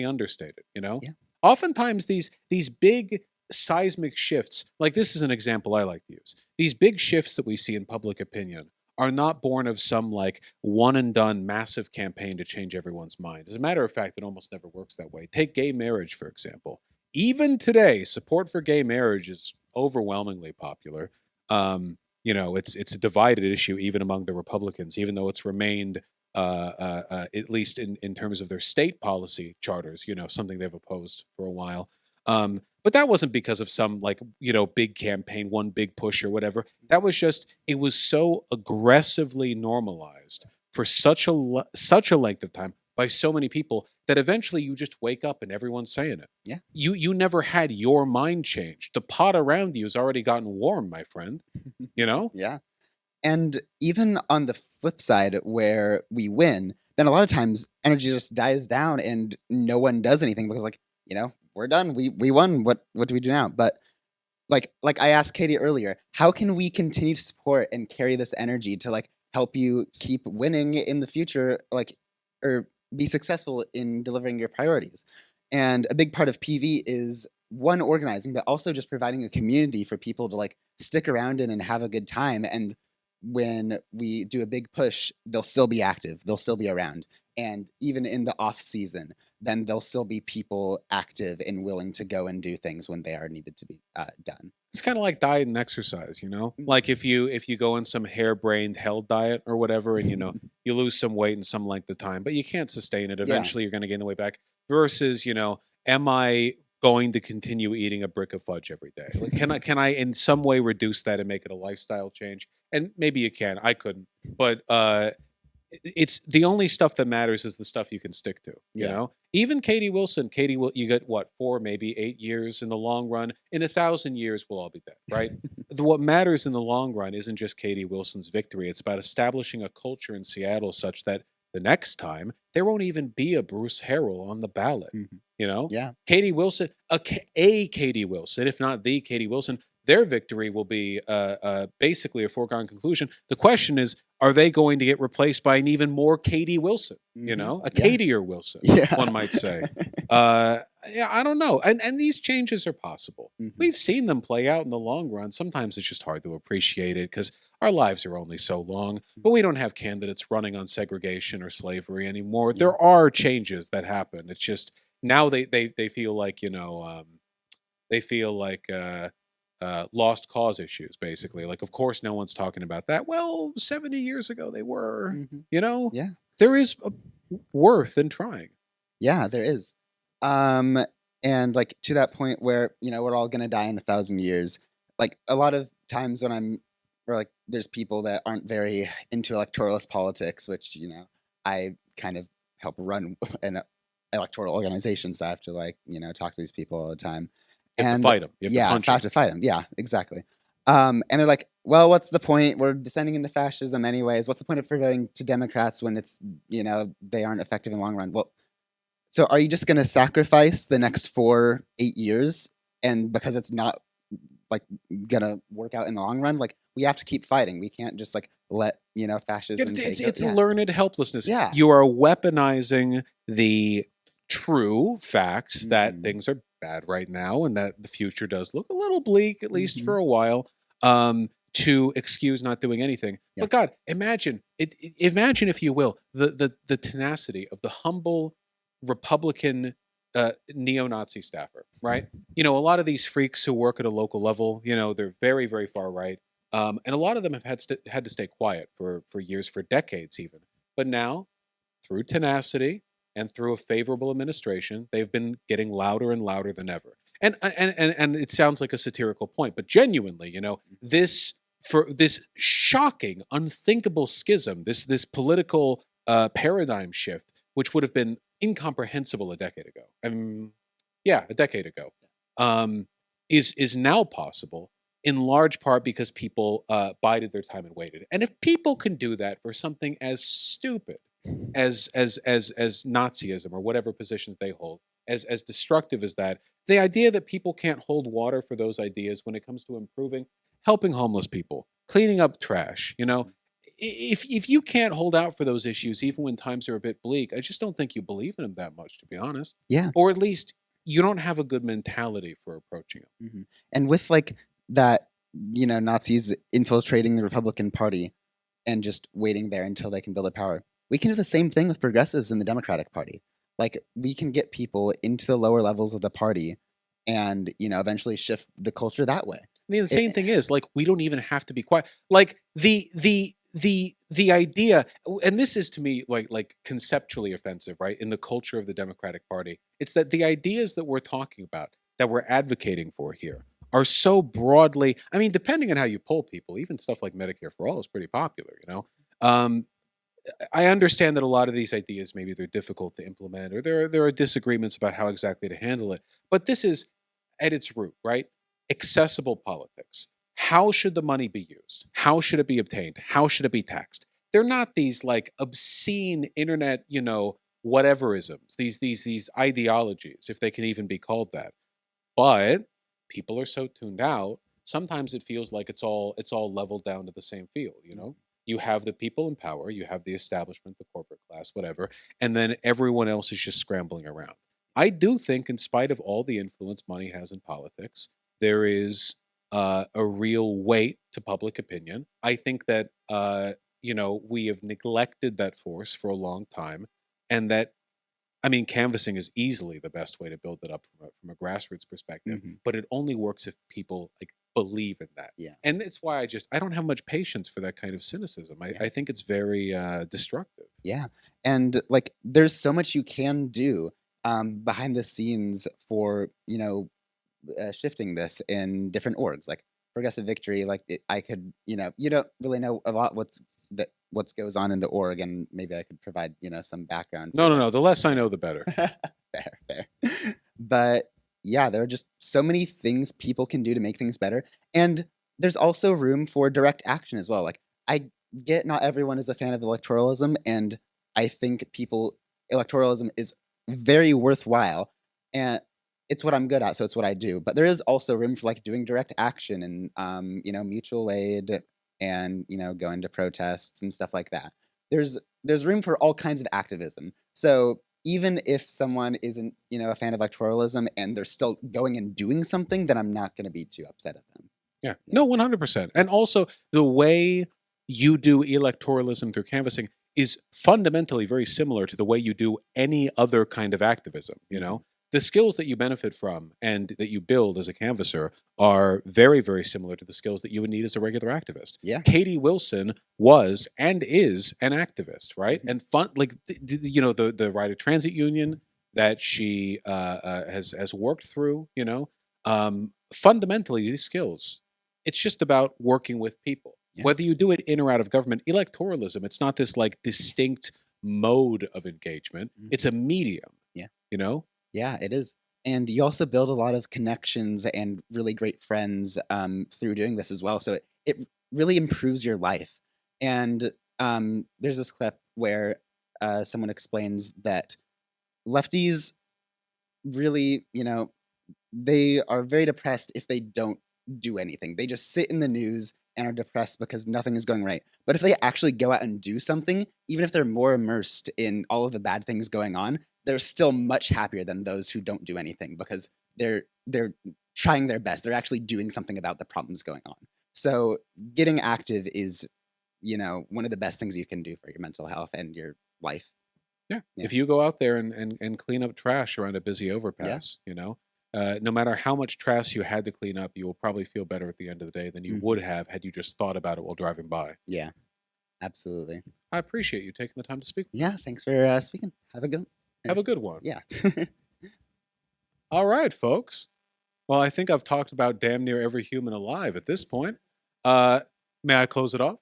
understate it, Yeah. Oftentimes these big seismic shifts, like this is an example I like to use. These big shifts that we see in public opinion are not born of some like one and done massive campaign to change everyone's mind. As a matter of fact, it almost never works that way. Take gay marriage, for example. Even today, support for gay marriage is overwhelmingly popular. It's a divided issue even among the Republicans, even though it's remained, at least in terms of their state policy charters, something they've opposed for a while. But that wasn't because of some big campaign, one big push or whatever. That was just, it was so aggressively normalized for such a length of time by so many people that eventually you just wake up and everyone's saying it. Yeah. You never had your mind changed. The pot around you has already gotten warm, my friend. Yeah. And even on the flip side where we win, then a lot of times energy just dies down and no one does anything because we're done. We won. What do we do now? But like I asked Katie earlier, how can we continue to support and carry this energy to like help you keep winning in the future, or be successful in delivering your priorities? And a big part of PV is one, organizing, but also just providing a community for people to like stick around in and have a good time. And when we do a big push, they'll still be active, they'll still be around. And even in the off season, then there'll still be people active and willing to go and do things when they are needed to be done. It's kind of like diet and exercise, you know? Like if you go on some harebrained hell diet or whatever, and you lose some weight in some length of time, but you can't sustain it. Eventually, you're going to gain the weight back. Versus, am I going to continue eating a brick of fudge every day? Like, can I in some way reduce that and make it a lifestyle change? And maybe you can. I couldn't, but it's the only stuff that matters is the stuff you can stick to. You know, even Katie Wilson. You get what, 4, maybe 8 years in the long run. In 1,000 years, we'll all be dead, right? What matters in the long run isn't just Katie Wilson's victory. It's about establishing a culture in Seattle such that the next time there won't even be a Bruce Harrell on the ballot. You know, Katie Wilson, a Katie Wilson, if not the Katie Wilson. Their victory will be basically a foregone conclusion. The question is, are they going to get replaced by an even more Katie Wilson? You know, a Katier Wilson, one might say. I don't know. And these changes are possible. We've seen them play out in the long run. Sometimes it's just hard to appreciate it because our lives are only so long. But we don't have candidates running on segregation or slavery anymore. There are changes that happen. It's just now they feel like, they feel like lost cause issues, basically. Like, of course, no one's talking about that. Well, 70 years ago, they were, there is a worth in trying. Yeah, there is. And like to that point where, we're all going to die in 1,000 years. Like a lot of times when there's people that aren't very into electoralist politics, which, I kind of help run an electoral organization. So I have to talk to these people all the time. You have to fight them. You have to punch I have to fight them. Yeah, exactly. And they're like, well, what's the point? We're descending into fascism anyways. What's the point of voting to Democrats when it's, they aren't effective in the long run? Well, so are you just going to sacrifice the next 4-8 years? And because it's not going to work out in the long run, we have to keep fighting. We can't just let, fascism it's learned helplessness. Yeah. You are weaponizing the true facts that things are bad right now and that the future does look a little bleak, at least for a while, to excuse not doing anything. But God, imagine if you will, the tenacity of the humble Republican neo-Nazi staffer, right? A lot of these freaks who work at a local level, they're very, very far right. And a lot of them have had to stay quiet for years, for decades even. But now, through tenacity and through a favorable administration, they've been getting louder and louder than ever. And it sounds like a satirical point, but genuinely, this shocking, unthinkable schism, this political paradigm shift, which would have been incomprehensible a decade ago. A decade ago, is now possible in large part because people bided their time and waited. And if people can do that for something as stupid as Nazism or whatever positions they hold, as destructive as that, the idea that people can't hold water for those ideas when it comes to helping homeless people, cleaning up trash, if you can't hold out for those issues even when times are a bit bleak, I just don't think you believe in them that much, to be honest. Yeah. Or at least you don't have a good mentality for approaching them. And with that, Nazis infiltrating the Republican Party and just waiting there until they can build a power. We can do the same thing with progressives in the Democratic Party. We can get people into the lower levels of the party and, eventually shift the culture that way. The insane thing is, we don't even have to be quiet. The idea, and this is to me like conceptually offensive, right? In the culture of the Democratic Party, it's that the ideas that we're talking about, that we're advocating for here, are so broadly, depending on how you poll people, even stuff like Medicare for All is pretty popular, I understand that a lot of these ideas, maybe they're difficult to implement, or there are disagreements about how exactly to handle it. But this is, at its root, right? Accessible politics. How should the money be used? How should it be obtained? How should it be taxed? They're not these obscene internet, whateverisms, these ideologies, if they can even be called that. But people are so tuned out, sometimes it feels like it's all leveled down to the same field, You have the people in power, you have the establishment, the corporate class, whatever, and then everyone else is just scrambling around. I do think, in spite of all the influence money has in politics, there is a real weight to public opinion. I think that we have neglected that force for a long time, and that I mean, canvassing is easily the best way to build it up from a grassroots perspective, but it only works if people like believe in that. Yeah. And it's why I don't have much patience for that kind of cynicism. I think it's very destructive. Yeah. And like there's so much you can do behind the scenes for, shifting this in different orgs. Like Progressive Victory, like I could, you don't really know a lot what's goes on in the org, and maybe I could provide, some background. No. The less I know, the better. Fair. But yeah, there are just so many things people can do to make things better. And there's also room for direct action as well. Like I get not everyone is a fan of electoralism, and I think electoralism is very worthwhile. And it's what I'm good at, so it's what I do. But there is also room for like doing direct action and mutual aid and going to protests and stuff like that. There's room for all kinds of activism. So even if someone isn't a fan of electoralism and they're still going and doing something, then I'm not going to be too upset at them. Yeah. No, 100%. And also the way you do electoralism through canvassing is fundamentally very similar to the way you do any other kind of activism. The skills that you benefit from and that you build as a canvasser are very, very similar to the skills that you would need as a regular activist. Yeah. Katie Wilson was and is an activist, right? And the Rider Transit Union that she has worked through, fundamentally these skills, it's just about working with people. Yeah. Whether you do it in or out of government, electoralism, it's not this like distinct mode of engagement. It's a medium. Yeah. Yeah, it is. And you also build a lot of connections and really great friends through doing this as well. So it really improves your life. And there's this clip where someone explains that lefties really, they are very depressed if they don't do anything. They just sit in the news and are depressed because nothing is going right. But if they actually go out and do something, even if they're more immersed in all of the bad things going on, they're still much happier than those who don't do anything because they're trying their best. They're actually doing something about the problems going on. So getting active is, one of the best things you can do for your mental health and your life. Yeah. If you go out there and clean up trash around a busy overpass, no matter how much trash you had to clean up, you will probably feel better at the end of the day than you would have had you just thought about it while driving by. Yeah, absolutely. I appreciate you taking the time to speak. Yeah, thanks for speaking. Have a good one. Yeah. All right, folks. Well, I think I've talked about damn near every human alive at this point. May I close it off?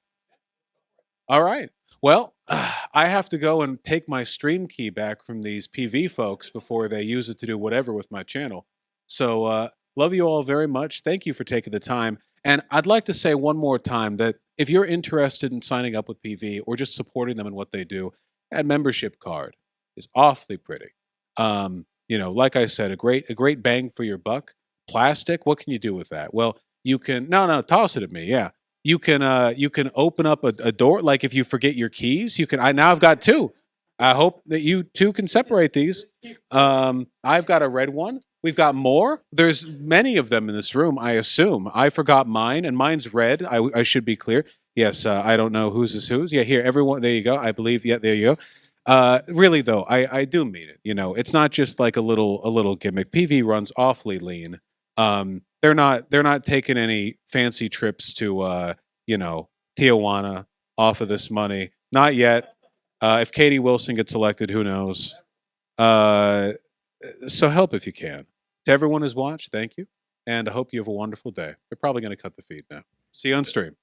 All right. Well, I have to go and take my stream key back from these PV folks before they use it to do whatever with my channel. So, love you all very much. Thank you for taking the time. And I'd like to say one more time that if you're interested in signing up with PV or just supporting them in what they do, that membership card is awfully pretty. Like I said, a great bang for your buck. Plastic, what can you do with that? Well, you can toss it at me. Yeah. You can open up a door. Like if you forget your keys, I've got two. I hope that you two can separate these. I've got a red one. We've got more. There's many of them in this room, I assume. I forgot mine, and mine's red. I should be clear. Yes, I don't know whose is whose. Yeah, here, everyone. There you go. I believe. Yeah, there you go. Really though, I do mean it. It's not just like a little gimmick. PV runs awfully lean. They're not taking any fancy trips to Tijuana off of this money. Not yet. If Katie Wilson gets elected, who knows? So help if you can. To everyone who's watched, thank you. And I hope you have a wonderful day. They're probably going to cut the feed now. See you on stream.